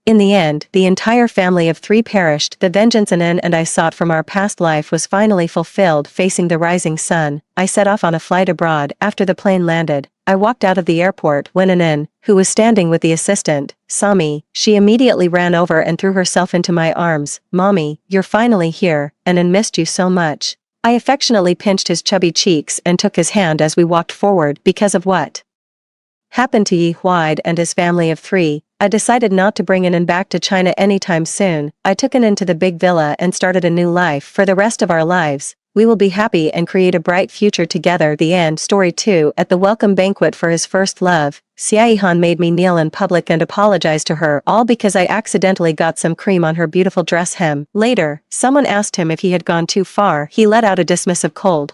In the end, the entire family of 3 perished. The vengeance Anan and I sought from our past life was finally fulfilled. Facing the rising sun, I set off on a flight abroad. After the plane landed, I walked out of the airport. When Anan, who was standing with the assistant, saw me, she immediately ran over and threw herself into my arms. "Mommy, you're finally here, Anan missed you so much." I affectionately pinched his chubby cheeks and took his hand as we walked forward. Because of what happened to Ji Huide and his family of 3, I decided not to bring Anan back to China anytime soon. I took Anan to the big villa and started a new life. For the rest of our lives, We will be happy and create a bright future together. The end. Story 2. At the welcome banquet for his first love, Seaehan made me kneel in public and apologize to her, all because I accidentally got some cream on her beautiful dress hem. Later, someone asked him if he had gone too far. He let out a dismissive cold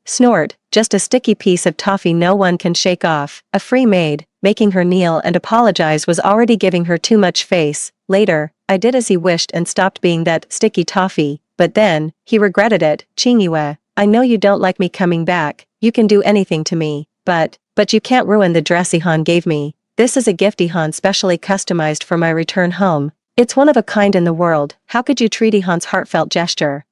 snort, just a sticky piece of toffee no one can shake off. A free maid, making her kneel and apologize was already giving her too much face. Later, I did as he wished and stopped being that sticky toffee, but then, he regretted it. Qingyue, I know you don't like me coming back, you can do anything to me, but you can't ruin the dress Ihan gave me. This is a gift Ihan specially customized for my return home. It's one of a kind in the world. How could you treat Ihan's heartfelt gesture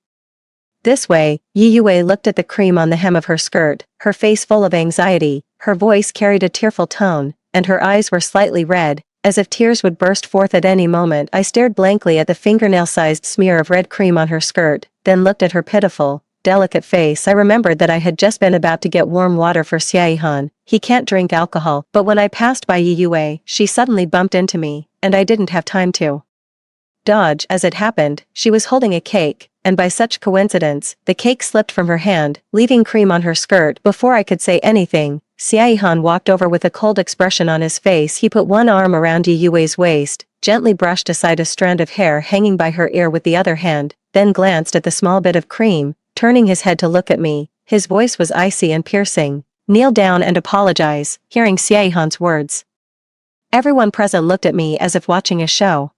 this way? Yi Yue looked at the cream on the hem of her skirt, her face full of anxiety, her voice carried a tearful tone, and her eyes were slightly red, as if tears would burst forth at any moment. I stared blankly at the fingernail-sized smear of red cream on her skirt, then looked at her pitiful, delicate face. I remembered that I had just been about to get warm water for Seaehan. He can't drink alcohol, but when I passed by Yi Yue, she suddenly bumped into me, and I didn't have time to dodge. As it happened, she was holding a cake, and by such coincidence, the cake slipped from her hand, leaving cream on her skirt. Before I could say anything, Seaehan walked over with a cold expression on his face. He put one arm around Yi Yue's waist, gently brushed aside a strand of hair hanging by her ear with the other hand, then glanced at the small bit of cream, turning his head to look at me. His voice was icy and piercing. Kneel down and apologize. Hearing Seaehan's words, everyone present looked at me as if watching a show.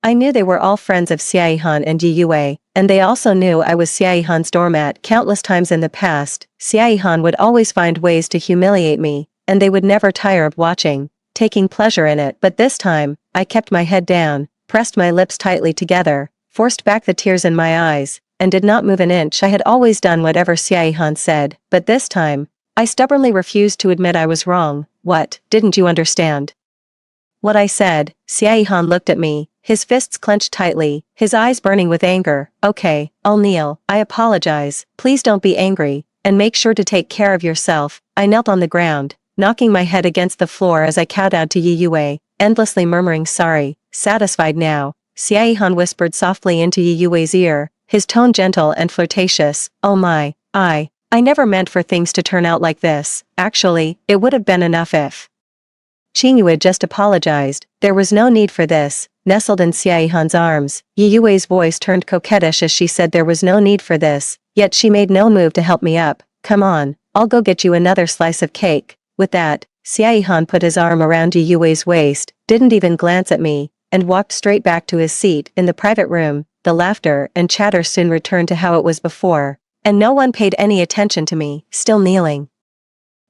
I knew they were all friends of Seaehan and Yi Yue, and they also knew I was Seaehan's doormat. Countless times in the past, Seaehan would always find ways to humiliate me, and they would never tire of watching, taking pleasure in it. But this time, I kept my head down, pressed my lips tightly together, forced back the tears in my eyes, and did not move an inch. I had always done whatever Seaehan said, but this time, I stubbornly refused to admit I was wrong. What, didn't you understand what I said? Seaehan looked at me, his fists clenched tightly, his eyes burning with anger. Okay, I'll kneel. I apologize. Please don't be angry, and make sure to take care of yourself. I knelt on the ground, knocking my head against the floor as I kowtowed to Yi Yue, endlessly murmuring sorry. Satisfied now, Seaehan whispered softly into Yi Yue's ear, his tone gentle and flirtatious. Oh my, I never meant for things to turn out like this. Actually, it would have been enough if Qingyue just apologized. There was no need for this. Nestled in Seaehan's arms, Yi Yue's voice turned coquettish as she said there was no need for this, yet she made no move to help me up. Come on, I'll go get you another slice of cake. With that, Seaehan put his arm around Yi Yue's waist, didn't even glance at me, and walked straight back to his seat. In the private room, the laughter and chatter soon returned to how it was before, and no one paid any attention to me, still kneeling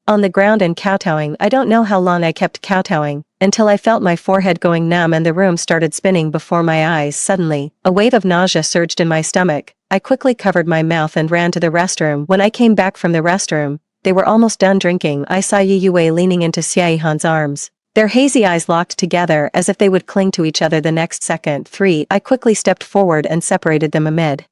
on the ground and kowtowing. I don't know how long I kept kowtowing, until I felt my forehead going numb and the room started spinning before my eyes. Suddenly, a wave of nausea surged in my stomach. I quickly covered my mouth and ran to the restroom. When I came back from the restroom, they were almost done drinking. I saw Yi Yue leaning into Seaehan's arms, their hazy eyes locked together as if they would cling to each other the next second. 3. I quickly stepped forward and separated them amid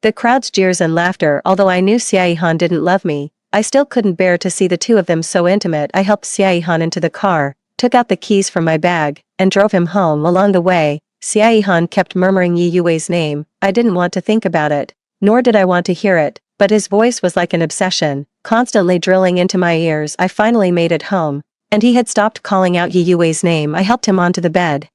the crowd's jeers and laughter. Although I knew Seaehan didn't love me, I still couldn't bear to see the two of them so intimate. I helped Seaehan into the car, took out the keys from my bag, and drove him home. Along the way, Seaehan kept murmuring Yi Yue's name. I didn't want to think about it, nor did I want to hear it, but his voice was like an obsession, constantly drilling into my ears. I finally made it home, and he had stopped calling out Yi Yue's name. I helped him onto the bed,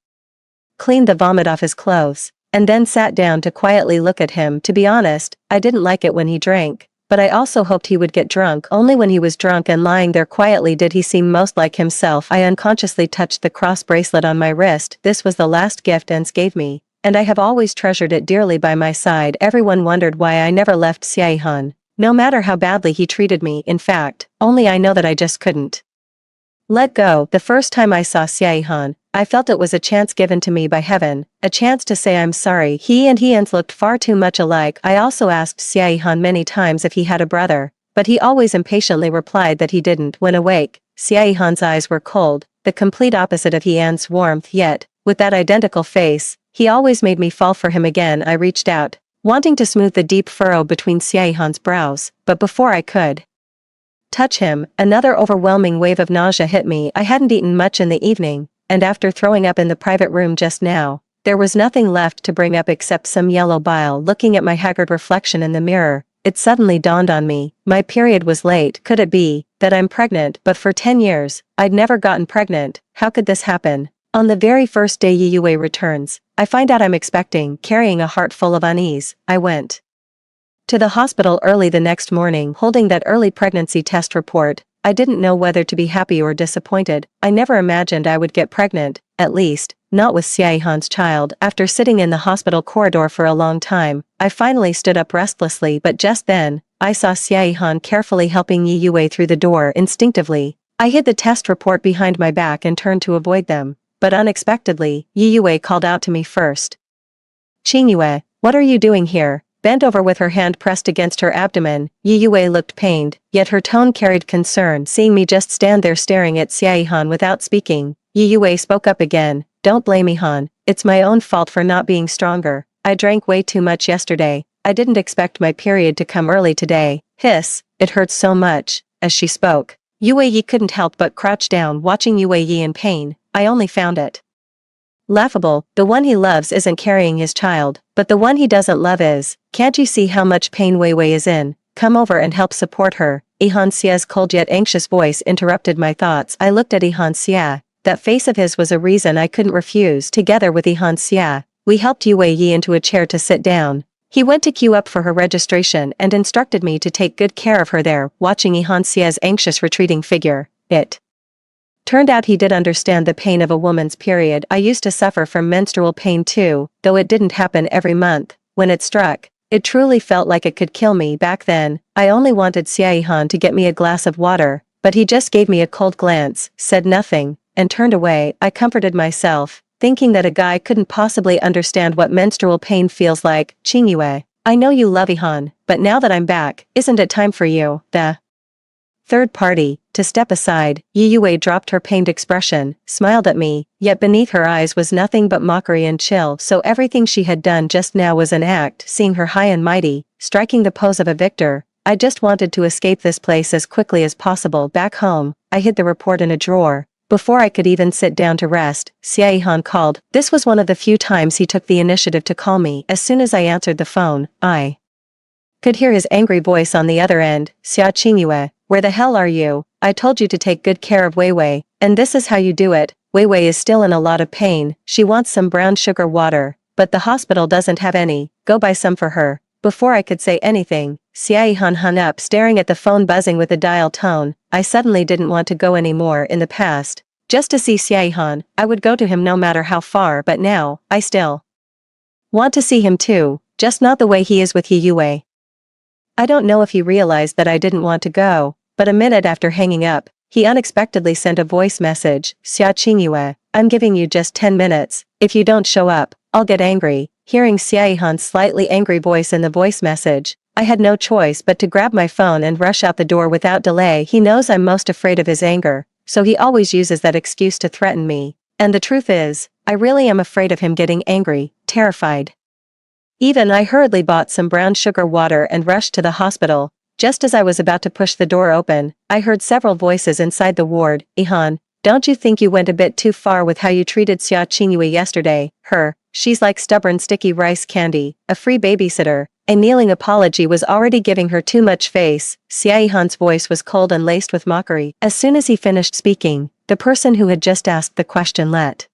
cleaned the vomit off his clothes, and then sat down to quietly look at him. To be honest, I didn't like it when he drank, but I also hoped he would get drunk. Only when he was drunk and lying there quietly did he seem most like himself. I unconsciously touched the cross bracelet on my wrist. This was the last gift Ens gave me, and I have always treasured it dearly by my side. Everyone wondered why I never left Seaehan, no matter how badly he treated me. In fact, only I know that I just couldn't let go. The first time I saw Seaehan, I felt it was a chance given to me by heaven, a chance to say I'm sorry. He and Ens looked far too much alike. I also asked Seaehan many times if he had a brother, but he always impatiently replied that he didn't. When awake, Seaehan's eyes were cold, the complete opposite of En's warmth, yet, with that identical face, he always made me fall for him again. I reached out, wanting to smooth the deep furrow between Seaehan's brows, but before I could touch him, another overwhelming wave of nausea hit me. I hadn't eaten much in the evening, and after throwing up in the private room just now, There was nothing left to bring up except some yellow bile. Looking at my haggard reflection in the mirror, it suddenly dawned on me, my period was late. Could it be that I'm pregnant? But for 10 years, I'd never gotten pregnant. How could this happen? On the very first day Yue returns, I find out I'm expecting. Carrying a heart full of unease, I went to the hospital early the next morning holding that early pregnancy test report. I didn't know whether to be happy or disappointed. I never imagined I would get pregnant, at least, not with Xiaohan's child. After sitting in the hospital corridor for a long time, I finally stood up restlessly, but just then, I saw Xiaohan carefully helping Yue through the door. Instinctively, I hid the test report behind my back and turned to avoid them, but unexpectedly, Yue called out to me first. "Qingyue, what are you doing here?" Bent over with her hand pressed against her abdomen, Yue looked pained, yet her tone carried concern. Seeing me just stand there staring at Xiaohan without speaking, Yue spoke up again. "Don't blame me, Han. It's my own fault for not being stronger. I drank way too much yesterday. I didn't expect my period to come early today." Hiss, it hurts so much. As she spoke, Yue couldn't help but crouch down watching Yue in pain. I only found it laughable. The one he loves isn't carrying his child, but the one he doesn't love is. "Can't you see how much pain Wei is in? Come over and help support her." Ihan Xia's cold yet anxious voice interrupted my thoughts. I looked at Ihan Xia. That face of his was a reason I couldn't refuse. Together with Ihan Xia, we helped Yue into a chair to sit down. He went to queue up for her registration and instructed me to take good care of her there. Watching Ihan Xia's anxious retreating figure, it turned out he did understand the pain of a woman's period. I used to suffer from menstrual pain too, though it didn't happen every month. When it struck, it truly felt like it could kill me. Back then, I only wanted Xiaohan to get me a glass of water, but he just gave me a cold glance, said nothing, and turned away. I comforted myself, thinking that a guy couldn't possibly understand what menstrual pain feels like. "Qingyue, I know you love Ihan, but now that I'm back, isn't it time for you, the third party, to step aside?" Yue dropped her pained expression, smiled at me, yet beneath her eyes was nothing but mockery and chill. So everything she had done just now was an act. Seeing her high and mighty, striking the pose of a victor, I just wanted to escape this place as quickly as possible. Back home, I hid the report in a drawer. Before I could even sit down to rest, Xiaohan called. This was one of the few times he took the initiative to call me. As soon as I answered the phone, I could hear his angry voice on the other end. "Xia Qingyue, where the hell are you? I told you to take good care of Wei, and this is how you do it." Wei is still in a lot of pain. She wants some brown sugar water, but the hospital doesn't have any. Go buy some for her. Before I could say anything, Xiaohan hung up, staring at the phone buzzing with a dial tone. I suddenly didn't want to go anymore. In the past, just to see Xiaohan, I would go to him no matter how far, but now, I still want to see him too, just not the way he is with Yue. I don't know if he realized that I didn't want to go, but a minute after hanging up, he unexpectedly sent a voice message. "Xia Qingyue, I'm giving you just 10 minutes. If you don't show up, I'll get angry." Hearing Xiaohan's slightly angry voice in the voice message, I had no choice but to grab my phone and rush out the door without delay. He knows I'm most afraid of his anger, so he always uses that excuse to threaten me. And the truth is, I really am afraid of him getting angry, terrified. Even I hurriedly bought some brown sugar water and rushed to the hospital. Just as I was about to push the door open, I heard several voices inside the ward. "Ihan, don't you think you went a bit too far with how you treated Xia Qingyue yesterday? She's like stubborn sticky rice candy, a free babysitter." A kneeling apology was already giving her too much face. Xiaohan's voice was cold and laced with mockery. As soon as he finished speaking, the person who had just asked the question let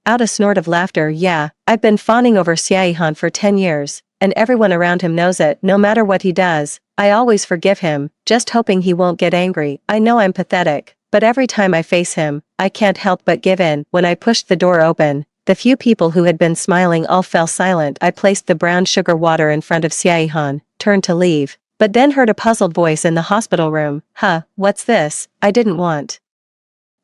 out a snort of laughter. "Yeah, I've been fawning over Xiaohan for 10 years, and everyone around him knows it. No matter what he does, I always forgive him, just hoping he won't get angry. I know I'm pathetic, but every time I face him, I can't help but give in." When I pushed the door open, the few people who had been smiling all fell silent. I placed the brown sugar water in front of Xiaohan, turned to leave, but then heard a puzzled voice in the hospital room. What's this?" I didn't want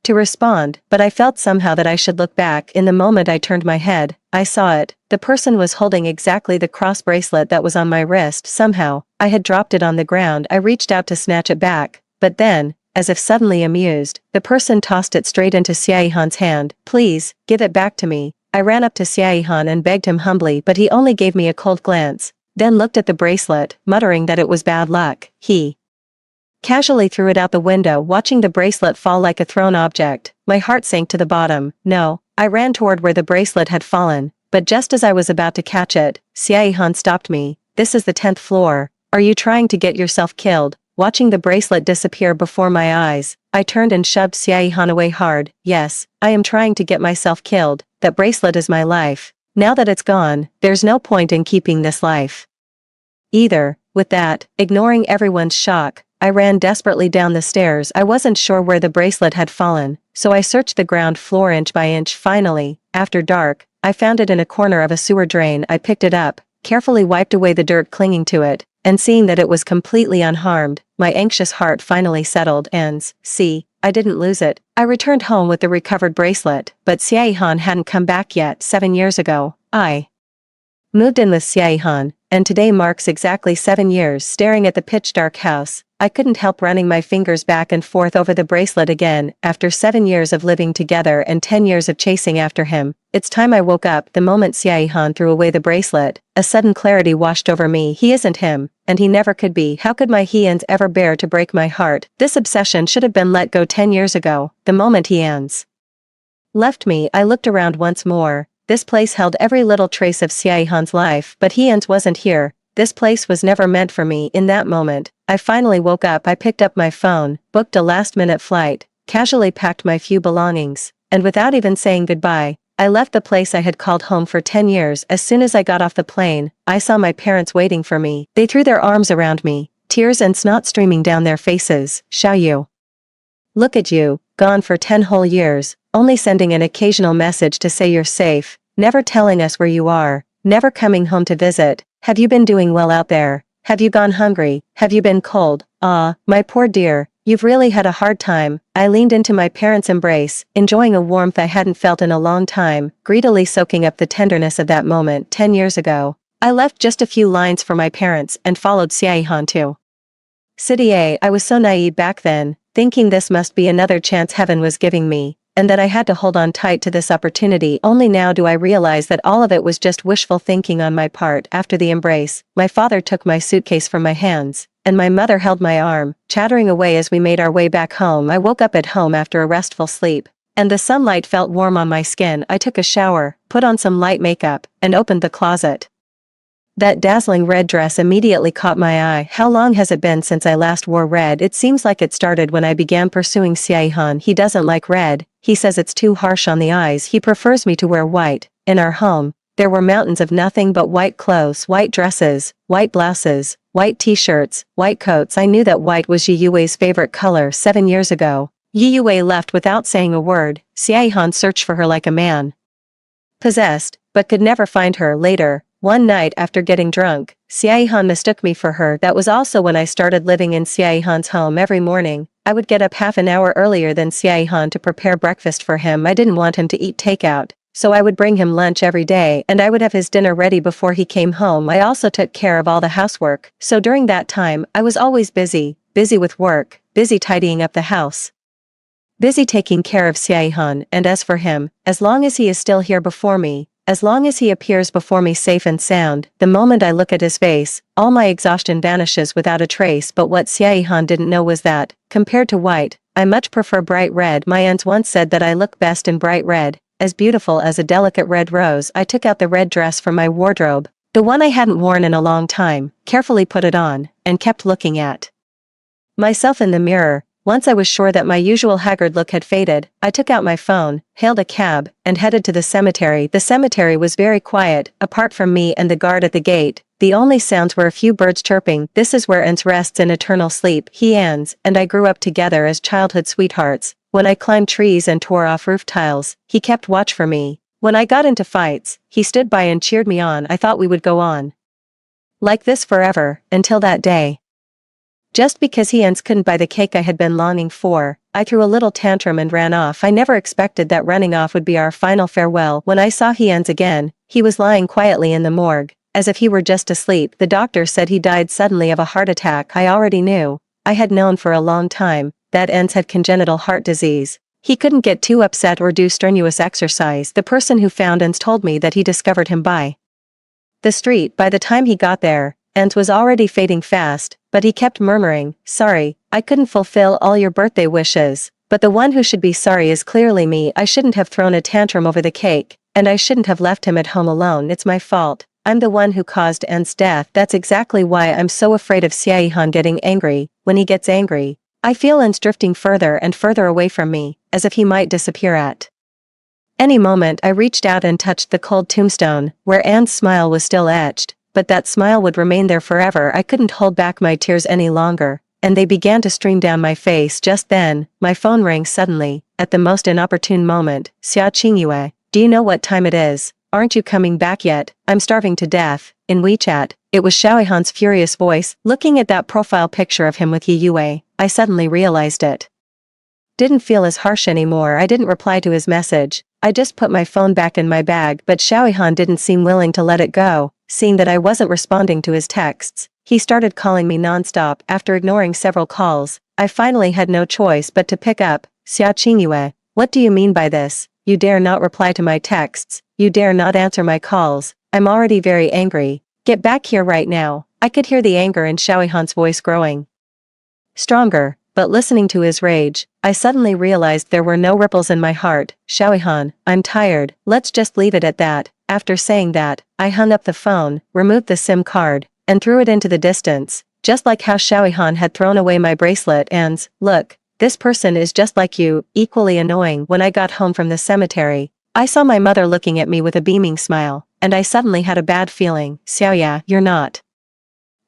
to respond, but I felt somehow that I should look back. In the moment I turned my head, I saw it. The person was holding exactly the cross bracelet that was on my wrist. Somehow, I had dropped it on the ground. I reached out to snatch it back, but then, as if suddenly amused, the person tossed it straight into Xiaohan's hand. "Please, give it back to me." I ran up to Xiaohan and begged him humbly, but he only gave me a cold glance, then looked at the bracelet, muttering that it was bad luck. He casually threw it out the window. Watching the bracelet fall like a thrown object, my heart sank to the bottom. No, I ran toward where the bracelet had fallen, but just as I was about to catch it, Xiaihan stopped me. This is the 10th floor. Are you trying to get yourself killed? Watching the bracelet disappear before my eyes, I turned and shoved Xiaihan away hard. Yes, I am trying to get myself killed. That bracelet is my life. Now that it's gone, there's no point in keeping this life either. With that, ignoring everyone's shock, I ran desperately down the stairs. I wasn't sure where the bracelet had fallen, so I searched the ground floor inch by inch. Finally, after dark, I found it in a corner of a sewer drain. I picked it up, carefully wiped away the dirt clinging to it, and seeing that it was completely unharmed, my anxious heart finally settled and, see, I didn't lose it. I returned home with the recovered bracelet, but Xiaihan hadn't come back yet. 7 years ago, I moved in with Xiaihan, and today marks exactly 7 years. Staring at the pitch-dark house, I couldn't help running my fingers back and forth over the bracelet again. After 7 years of living together and 10 years of chasing after him, it's time I woke up. The moment Xiaihan threw away the bracelet, a sudden clarity washed over me. He isn't him, and he never could be. How could my Hyans ever bear to break my heart? This obsession should have been let go 10 years ago. The moment Hyans left me, I looked around once more. This place held every little trace of Xiaihan's life, but Hyans wasn't here. This place was never meant for me. In that moment, I finally woke up. I picked up my phone, booked a last-minute flight, casually packed my few belongings, and without even saying goodbye, I left the place I had called home for 10 years. As soon as I got off the plane, I saw my parents waiting for me. They threw their arms around me, tears and snot streaming down their faces. Xiaoyu, look at you, gone for 10 whole years, only sending an occasional message to say you're safe, never telling us where you are, never coming home to visit. Have you been doing well out there? Have you gone hungry? Have you been cold? Ah, my poor dear, you've really had a hard time. I leaned into my parents' embrace, enjoying a warmth I hadn't felt in a long time, greedily soaking up the tenderness of that moment. 10 years ago, I left just a few lines for my parents and followed Xiaihan to City A. I was so naive back then, thinking this must be another chance heaven was giving me, and that I had to hold on tight to this opportunity. Only now do I realize that all of it was just wishful thinking on my part. After the embrace, my father took my suitcase from my hands, and my mother held my arm, chattering away as we made our way back home. I woke up at home after a restful sleep, and the sunlight felt warm on my skin. I took a shower, put on some light makeup, and opened the closet. That dazzling red dress immediately caught my eye. How long has it been since I last wore red? It seems like it started when I began pursuing Xiaihan. He doesn't like red. He says it's too harsh on the eyes. He prefers me to wear white. In our home, there were mountains of nothing but white clothes, white dresses, white blouses, white t-shirts, white coats. I knew that white was Yi Yue's favorite color. 7 years ago, Yi Yue left without saying a word. Xiaihan searched for her like a man possessed, but could never find her. Later, one night after getting drunk, Xiaihan mistook me for her. That was also when I started living in Xiaihan's home. Every morning, I would get up half an hour earlier than Xiaihan to prepare breakfast for him. I didn't want him to eat takeout, so I would bring him lunch every day, and I would have his dinner ready before he came home. I also took care of all the housework, so during that time, I was always busy with work, busy tidying up the house, busy taking care of Xiaihan. And as for him, as long as he is still here before me, as long as he appears before me safe and sound, the moment I look at his face, all my exhaustion vanishes without a trace. But what Xiaihan didn't know was that, compared to white, I much prefer bright red. My aunts once said that I look best in bright red, as beautiful as a delicate red rose. I took out the red dress from my wardrobe, the one I hadn't worn in a long time, carefully put it on, and kept looking at myself in the mirror. Once I was sure that my usual haggard look had faded, I took out my phone, hailed a cab, and headed to the cemetery. The cemetery was very quiet. Apart from me and the guard at the gate, the only sounds were a few birds chirping. This is where Ants rests in eternal sleep. He and I grew up together as childhood sweethearts. When I climbed trees and tore off roof tiles, he kept watch for me. When I got into fights, he stood by and cheered me on. I thought we would go on like this forever, until that day. Just because Hyans couldn't buy the cake I had been longing for, I threw a little tantrum and ran off. I never expected that running off would be our final farewell. When I saw Hyans again, he was lying quietly in the morgue, as if he were just asleep. The doctor said he died suddenly of a heart attack. I already knew. I had known for a long time that Ents had congenital heart disease. He couldn't get too upset or do strenuous exercise. The person who found Ents told me that he discovered him by the street. By the time he got there, Ents was already fading fast, but he kept murmuring, "Sorry, I couldn't fulfill all your birthday wishes, but the one who should be sorry is clearly me. I shouldn't have thrown a tantrum over the cake. And I shouldn't have left him at home alone, it's my fault. I'm the one who caused An's death. That's exactly why I'm so afraid of Xiaohan getting angry. When he gets angry, I feel An's drifting further and further away from me, as if he might disappear at any moment. I reached out and touched the cold tombstone, where Anne's smile was still etched, but that smile would remain there forever. I couldn't hold back my tears any longer, and they began to stream down my face. Just then, my phone rang suddenly, at the most inopportune moment. Xia Qingyue, do you know what time it is? Aren't you coming back yet? I'm starving to death. In WeChat, it was Xiaohan's furious voice. Looking at that profile picture of him with Yi Yue, I suddenly realized it didn't feel as harsh anymore. I didn't reply to his message. I just put my phone back in my bag, but Xiaohan didn't seem willing to let it go. Seeing that I wasn't responding to his texts, he started calling me nonstop. After ignoring several calls, I finally had no choice but to pick up. Xia Qingyue, what do you mean by this? You dare not reply to my texts. You dare not answer my calls. I'm already very angry. Get back here right now. I could hear the anger in Xiaohan's voice growing stronger, but listening to his rage, I suddenly realized there were no ripples in my heart. Xiaohan, I'm tired. Let's just leave it at that. After saying that, I hung up the phone, removed the SIM card, and threw it into the distance, just like how Xiaohan had thrown away my bracelet. And, look, this person is just like you, equally annoying. When I got home from the cemetery, I saw my mother looking at me with a beaming smile, and I suddenly had a bad feeling. Xiaoya, you're not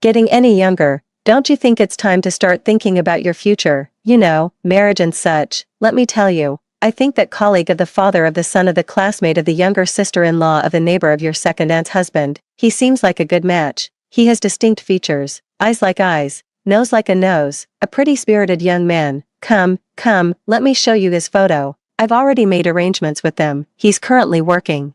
getting any younger. Don't you think it's time to start thinking about your future, you know, marriage and such? Let me tell you, I think that colleague of the father of the son of the classmate of the younger sister-in-law of the neighbor of your second aunt's husband, he seems like a good match. He has distinct features, eyes like eyes, nose like a nose, a pretty spirited young man. Come, let me show you his photo. I've already made arrangements with them. He's currently working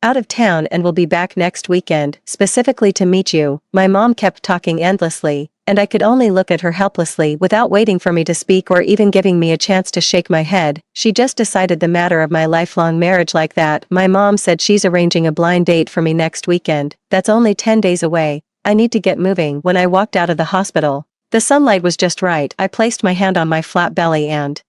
out of town and will be back next weekend, specifically to meet you. My mom kept talking endlessly, and I could only look at her helplessly without waiting for me to speak or even giving me a chance to shake my head. She just decided the matter of my lifelong marriage like that. My mom said she's arranging a blind date for me next weekend. That's only 10 days away. I need to get moving. When I walked out of the hospital, the sunlight was just right. I placed my hand on my flat belly and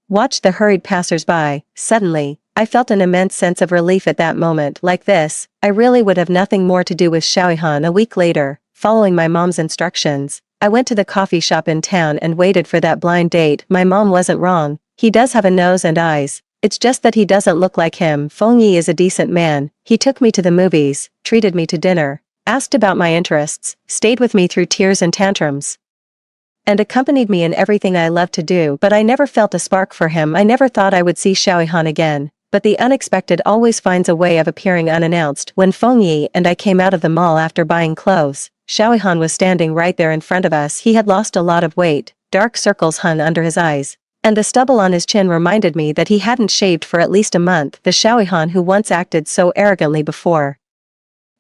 watched the hurried passers-by. Suddenly, I felt an immense sense of relief at that moment. Like this, I really would have nothing more to do with Xiaohan. A week later, following my mom's instructions, I went to the coffee shop in town and waited for that blind date. My mom wasn't wrong. He does have a nose and eyes. It's just that he doesn't look like him. Feng Yi is a decent man. He took me to the movies, treated me to dinner, asked about my interests, stayed with me through tears and tantrums, and accompanied me in everything I loved to do. But I never felt a spark for him. I never thought I would see Xiaohan again. But the unexpected always finds a way of appearing unannounced. When Feng Yi and I came out of the mall after buying clothes, Xiaohan was standing right there in front of us. He had lost a lot of weight, dark circles hung under his eyes, and the stubble on his chin reminded me that he hadn't shaved for at least a month. The Xiaohan who once acted so arrogantly before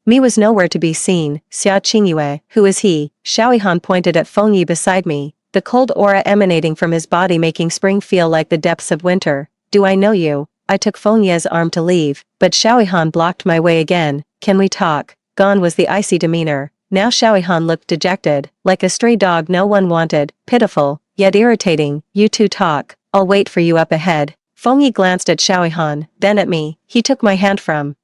me was nowhere to be seen. Xia Qingyue, who is he? Xiaohan pointed at Feng Yi beside me, the cold aura emanating from his body making spring feel like the depths of winter. Do I know you? I took Feng Yi's arm to leave, but Xiaohan blocked my way again. Can we talk? Gone was the icy demeanor. Now Xiaohan looked dejected, like a stray dog no one wanted, pitiful, yet irritating. You two talk, I'll wait for you up ahead. Feng Yi glanced at Xiaohan, then at me. He took my hand from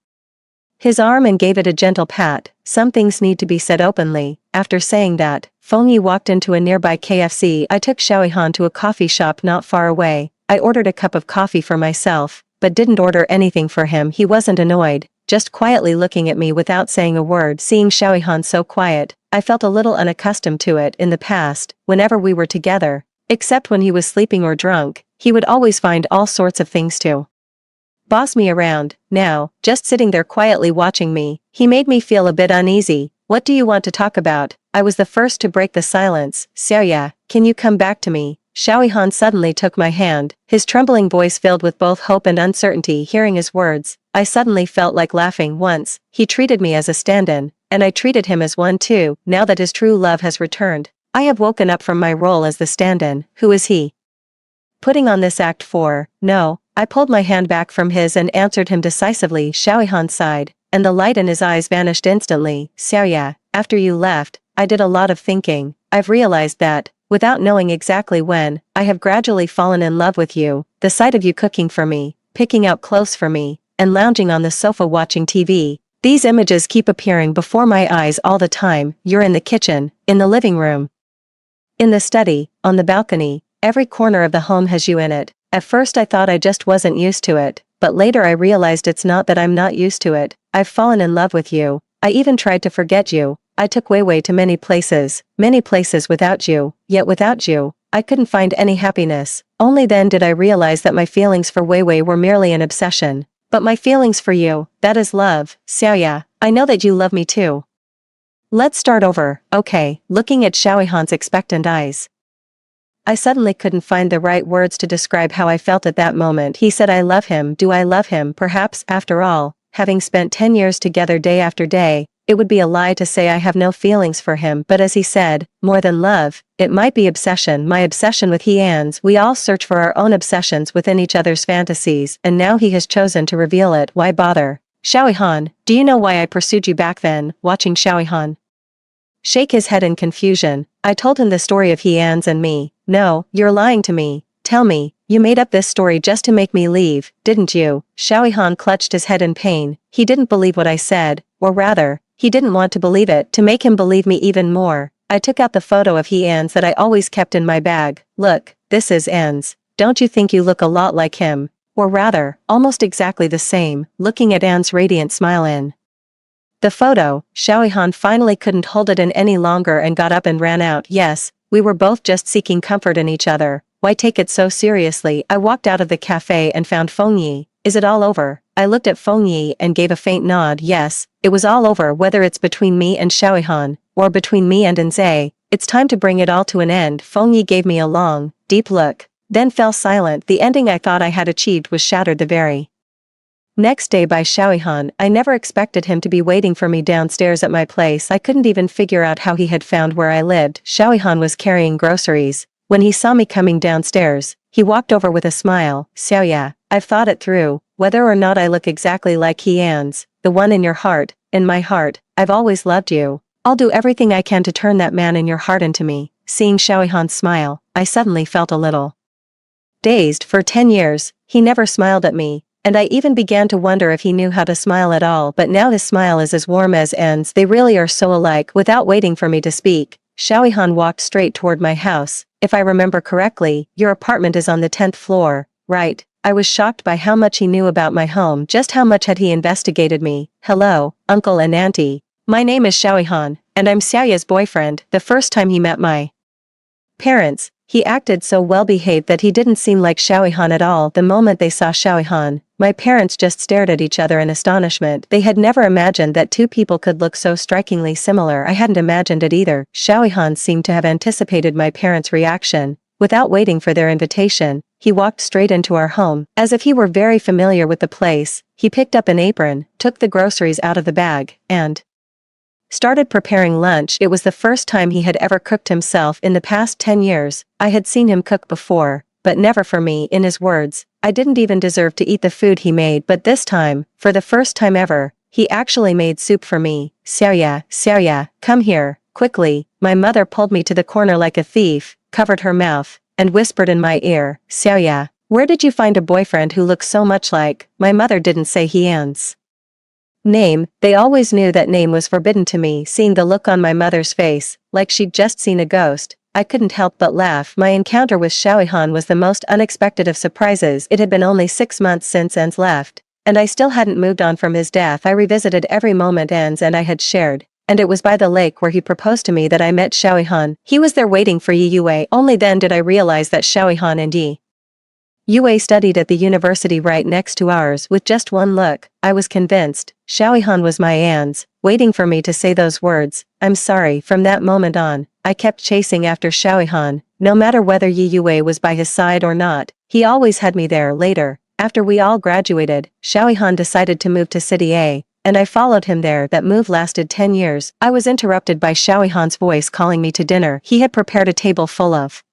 his arm and gave it a gentle pat. Some things need to be said openly. After saying that, Feng Yi walked into a nearby KFC. I took Xiaohan to a coffee shop not far away. I ordered a cup of coffee for myself, but didn't order anything for him. He wasn't annoyed, just quietly looking at me without saying a word. Seeing Xiaohan so quiet, I felt a little unaccustomed to it. In the past, whenever we were together, except when he was sleeping or drunk, he would always find all sorts of things to boss me around. Now, just sitting there quietly watching me, he made me feel a bit uneasy. What do you want to talk about? I was the first to break the silence. Xiaoya, can you come back to me? Xiaohan suddenly took my hand, his trembling voice filled with both hope and uncertainty. Hearing his words, I suddenly felt like laughing. Once, he treated me as a stand-in, and I treated him as one too. Now that his true love has returned, I have woken up from my role as the stand-in. Who is he putting on this act for? No. I pulled my hand back from his and answered him decisively. Xiaohan sighed, and the light in his eyes vanished instantly. Xiaoya, after you left, I did a lot of thinking. I've realized that, without knowing exactly when, I have gradually fallen in love with you. The sight of you cooking for me, picking out clothes for me, and lounging on the sofa watching TV. These images keep appearing before my eyes all the time. You're in the kitchen, in the living room, in the study, on the balcony. Every corner of the home has you in it. At first I thought I just wasn't used to it, but later I realized it's not that I'm not used to it. I've fallen in love with you. I even tried to forget you. I took way to many places without you, yet without you, I couldn't find any happiness. Only then did I realize that my feelings for Weiwei were merely an obsession. But my feelings for you, that is love. Xiaoya, I know that you love me too. Let's start over, okay, looking at Xiaoyihan's expectant eyes. I suddenly couldn't find the right words to describe how I felt at that moment. He said I love him. Do I love him? Perhaps, after all, having spent 10 years together day after day, it would be a lie to say I have no feelings for him. But as he said, more than love, it might be obsession. My obsession with He-An's. We all search for our own obsessions within each other's fantasies, and now he has chosen to reveal it. Why bother? Xiaoyihan, do you know why I pursued you back then? Watching Xiaoyihan shake his head in confusion, I told him the story of He-An's and me. No, you're lying to me. Tell me, you made up this story just to make me leave, didn't you? Xiaoyihan clutched his head in pain. He didn't believe what I said, or rather, he didn't want to believe it. To make him believe me even more, I took out the photo of He-An's that I always kept in my bag. Look, this is An's. Don't you think you look a lot like him? Or rather, almost exactly the same, looking at An's radiant smile in the photo. Xiaoyihan finally couldn't hold it in any longer and got up and ran out. Yes, we were both just seeking comfort in each other. Why take it so seriously? I walked out of the cafe and found Feng Yi. Is it all over? I looked at Feng Yi and gave a faint nod. Yes, it was all over. Whether it's between me and Xiaoyihan, or between me and Enze, it's time to bring it all to an end. Feng Yi gave me a long, deep look, then fell silent. The ending I thought I had achieved was shattered the very next day by Xiaoyihan. I never expected him to be waiting for me downstairs at my place. I couldn't even figure out how he had found where I lived. Xiaoyihan was carrying groceries. When he saw me coming downstairs, he walked over with a smile. Xiaoya, I've thought it through. Whether or not I look exactly like He-An's, the one in your heart, in my heart, I've always loved you. I'll do everything I can to turn that man in your heart into me. Seeing Xiaoyihan's smile, I suddenly felt a little dazed. For 10 years, he never smiled at me, and I even began to wonder if he knew how to smile at all. But now his smile is as warm as An's. They really are so alike. Without waiting for me to speak, Xiaoyihan walked straight toward my house. If I remember correctly, your apartment is on the 10th floor, right? I was shocked by how much he knew about my home. Just how much had he investigated me? Hello, uncle and auntie. My name is Xiaoyihan, and I'm Xiaoya's boyfriend. The first time he met my parents, he acted so well-behaved that he didn't seem like Xiaoyihan at all. The moment they saw Xiaoyihan, my parents just stared at each other in astonishment. They had never imagined that two people could look so strikingly similar. I hadn't imagined it either. Xiaoyihan seemed to have anticipated my parents' reaction. Without waiting for their invitation, he walked straight into our home. As if he were very familiar with the place, he picked up an apron, took the groceries out of the bag, and started preparing lunch. It was the first time he had ever cooked himself in the past 10 years. I had seen him cook before, but never for me. In his words, I didn't even deserve to eat the food he made, but this time, for the first time ever, he actually made soup for me. Xiaoya, come here, quickly. My mother pulled me to the corner like a thief, covered her mouth, and whispered in my ear, Xiaoya, where did you find a boyfriend who looks so much like? My mother didn't say He-An's name. They always knew that name was forbidden to me. Seeing the look on my mother's face, like she'd just seen a ghost, I couldn't help but laugh. My encounter with Xiaoyihan was the most unexpected of surprises. It had been only 6 months since En's left, and I still hadn't moved on from his death. I revisited every moment En's and I had shared, and it was by the lake where he proposed to me that I met Xiaoyihan. He was there waiting for Yi Yue. Only then did I realize that Xiaoyihan and Yi Yue studied at the university right next to ours. With just one look, I was convinced. Xiaoyihan was my An's, waiting for me to say those words. I'm sorry. From that moment on, I kept chasing after Xiaoyihan. No matter whether Yi Yue was by his side or not, he always had me there. Later, after we all graduated, Xiaoyihan decided to move to City A, and I followed him there. That move lasted 10 years. I was interrupted by Xiaoyihan's voice calling me to dinner. He had prepared a table full of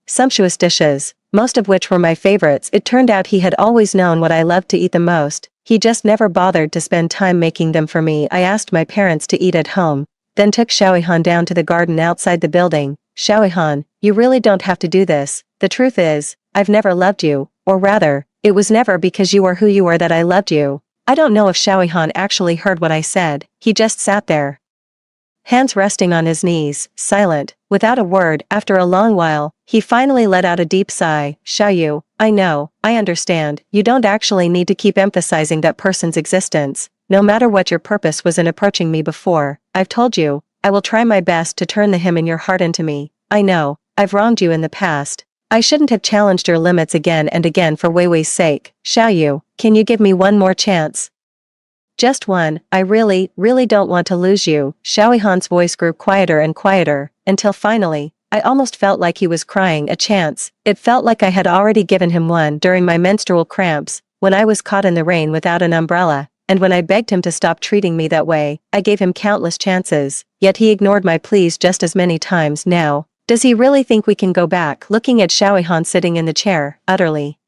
sumptuous dishes, most of which were my favorites. It turned out he had always known what I loved to eat the most. He just never bothered to spend time making them for me. I asked my parents to eat at home, then took Xiaoyihan down to the garden outside the building. Xiaoyihan, you really don't have to do this. The truth is, I've never loved you, or rather, It was never because you are who you are that I loved you. I don't know if Xiaohan actually heard what I said, he just sat there. Hands resting on his knees, silent, without a word. After a long while, he finally let out a deep sigh. Xiaoyu, I know, I understand, you don't actually need to keep emphasizing that person's existence. No matter what your purpose was in approaching me before, I've told you, I will try my best to turn the him in your heart into me. I know, I've wronged you in the past. I shouldn't have challenged your limits again and again for Weiwei's sake. Xiaoyu, can you give me one more chance? Just one. I really don't want to lose you. Xiaohan's voice grew quieter and quieter, until finally, I almost felt like he was crying. A chance. It felt like I had already given him one during my menstrual cramps, when I was caught in the rain without an umbrella, and when I begged him to stop treating me that way. I gave him countless chances, yet he ignored my pleas just as many times. Now, does he really think we can go back? Looking at Xiaohan sitting in the chair, utterly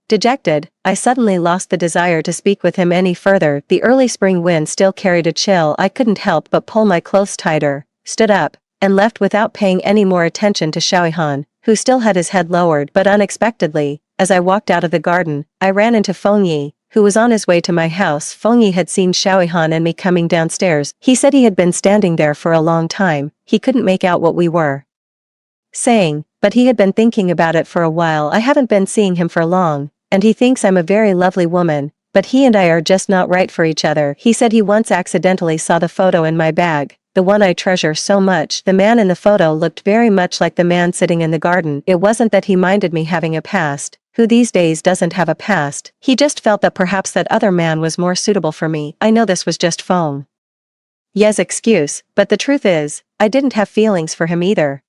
dejected, I suddenly lost the desire to speak with him any further. The early spring wind still carried a chill. I couldn't help but pull my clothes tighter, stood up, and left without paying any more attention to Xiaohan, who still had his head lowered. But unexpectedly, as I walked out of the garden, I ran into Fengyi, who was on his way to my house. Fengyi had seen Xiaohan and me coming downstairs. He said he had been standing there for a long time. He couldn't make out what we were saying, but he had been thinking about it for a while. I haven't been seeing him for long, and he thinks I'm a very lovely woman, but he and I are just not right for each other. He said he once accidentally saw the photo in my bag, the one I treasure so much. The man in the photo looked very much like the man sitting in the garden. It wasn't that he minded me having a past. Who these days doesn't have a past? He just felt that perhaps that other man was more suitable for me. I know this was just Feng Ye's excuse, but the truth is, I didn't have feelings for him either.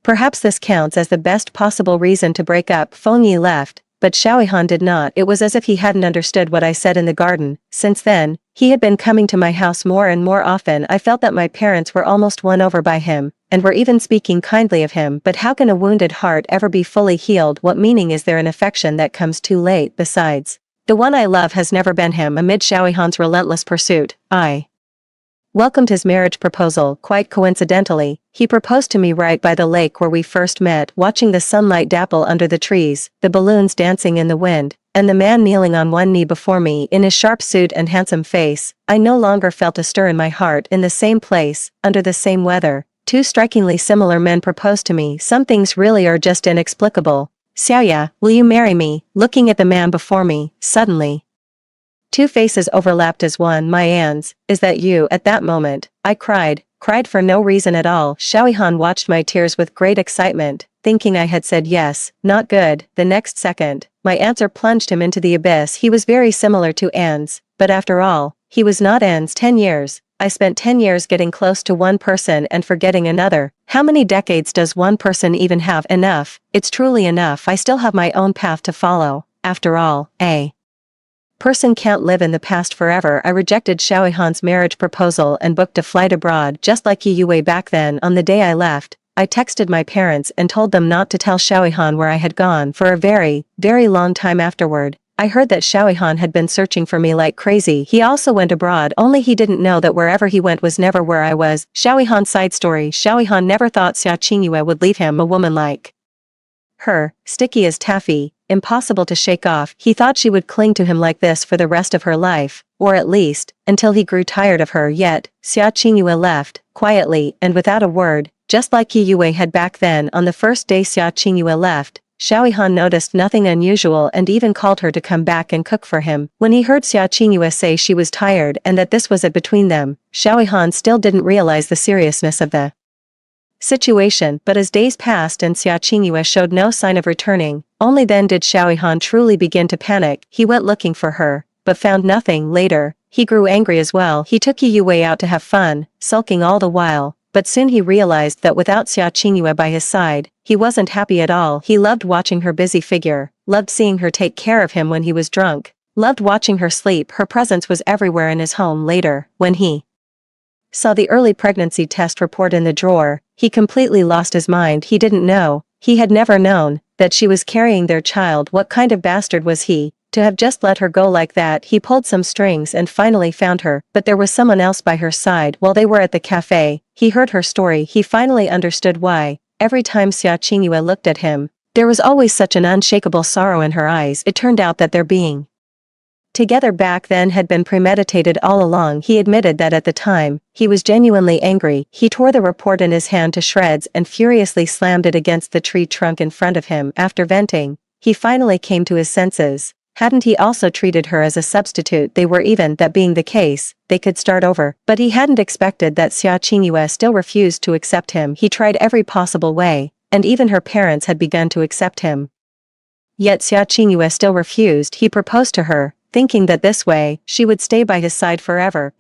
Perhaps this counts as the best possible reason to break up. Feng Yi left, but Xiaohan did not. It was as if he hadn't understood what I said in the garden. Since then, he had been coming to my house more and more often. I felt that my parents were almost won over by him, and were even speaking kindly of him. But how can a wounded heart ever be fully healed? What meaning is there in affection that comes too late? Besides, the one I love has never been him. Amid Xiaohan's relentless pursuit, I welcomed his marriage proposal. Quite coincidentally, he proposed to me right by the lake where we first met. Watching the sunlight dapple under the trees, the balloons dancing in the wind, and the man kneeling on one knee before me in his sharp suit and handsome face, I no longer felt a stir in my heart. In the same place, under the same weather, two strikingly similar men proposed to me. Some things really are just inexplicable. Xiaoya, will you marry me? Looking at the man before me, suddenly, two faces overlapped as one. My Ans, is that you? At that moment, I cried for no reason at all. Xiaohan watched my tears with great excitement, thinking I had said yes. Not good. The next second, my answer plunged him into the abyss. He was very similar to Ans, but after all, he was not Ans. 10 years. I spent 10 years getting close to one person and forgetting another. How many decades does one person even have? Enough. It's truly enough. I still have my own path to follow. After all, person can't live in the past forever. I rejected Xiaohan's marriage proposal and booked a flight abroad. Just like Yue back then. On the day I left, I texted my parents and told them not to tell Xiaohan where I had gone. For a very long time afterward, I heard that Xiaohan had been searching for me like crazy. He also went abroad, only he didn't know that wherever he went was never where I was. Xiaohan side story. Xiaohan never thought Xia Qingyue would leave him. A woman like her, sticky as taffy, impossible to shake off. He thought she would cling to him like this for the rest of her life, or at least, until he grew tired of her. Yet, Xia Qingyue left, quietly and without a word, just like Yue had back then. On the first day Xia Qingyue left, Xiaohan noticed nothing unusual and even called her to come back and cook for him. When he heard Xia Qingyue say she was tired and that this was it between them, Xiaohan still didn't realize the seriousness of the situation. But as days passed and Xia Qingyue showed no sign of returning, only then did Xiaohan truly begin to panic. He went looking for her, but found nothing. Later, he grew angry as well. He took Yue out to have fun, sulking all the while, but soon he realized that without Xia Qingyue by his side, he wasn't happy at all. He loved watching her busy figure, loved seeing her take care of him when he was drunk, loved watching her sleep. Her presence was everywhere in his home. Later, when he saw the early pregnancy test report in the drawer, he completely lost his mind. He didn't know, he had never known, that she was carrying their child. What kind of bastard was he, to have just let her go like that? He pulled some strings and finally found her, but there was someone else by her side. While they were at the cafe, he heard her story. He finally understood why, every time Xia Qingyue looked at him, There was always such an unshakable sorrow in her eyes. It turned out that their being together back then had been premeditated all along. He admitted that at the time, he was genuinely angry. He tore the report in his hand to shreds and furiously slammed it against the tree trunk in front of him. After venting, he finally came to his senses. Hadn't he also treated her as a substitute? They were even, that being the case, they could start over. But he hadn't expected that Xia Qingyue still refused to accept him. He tried every possible way, and even her parents had begun to accept him. Yet Xia Qingyue still refused. He proposed to her, thinking that this way, she would stay by his side forever, but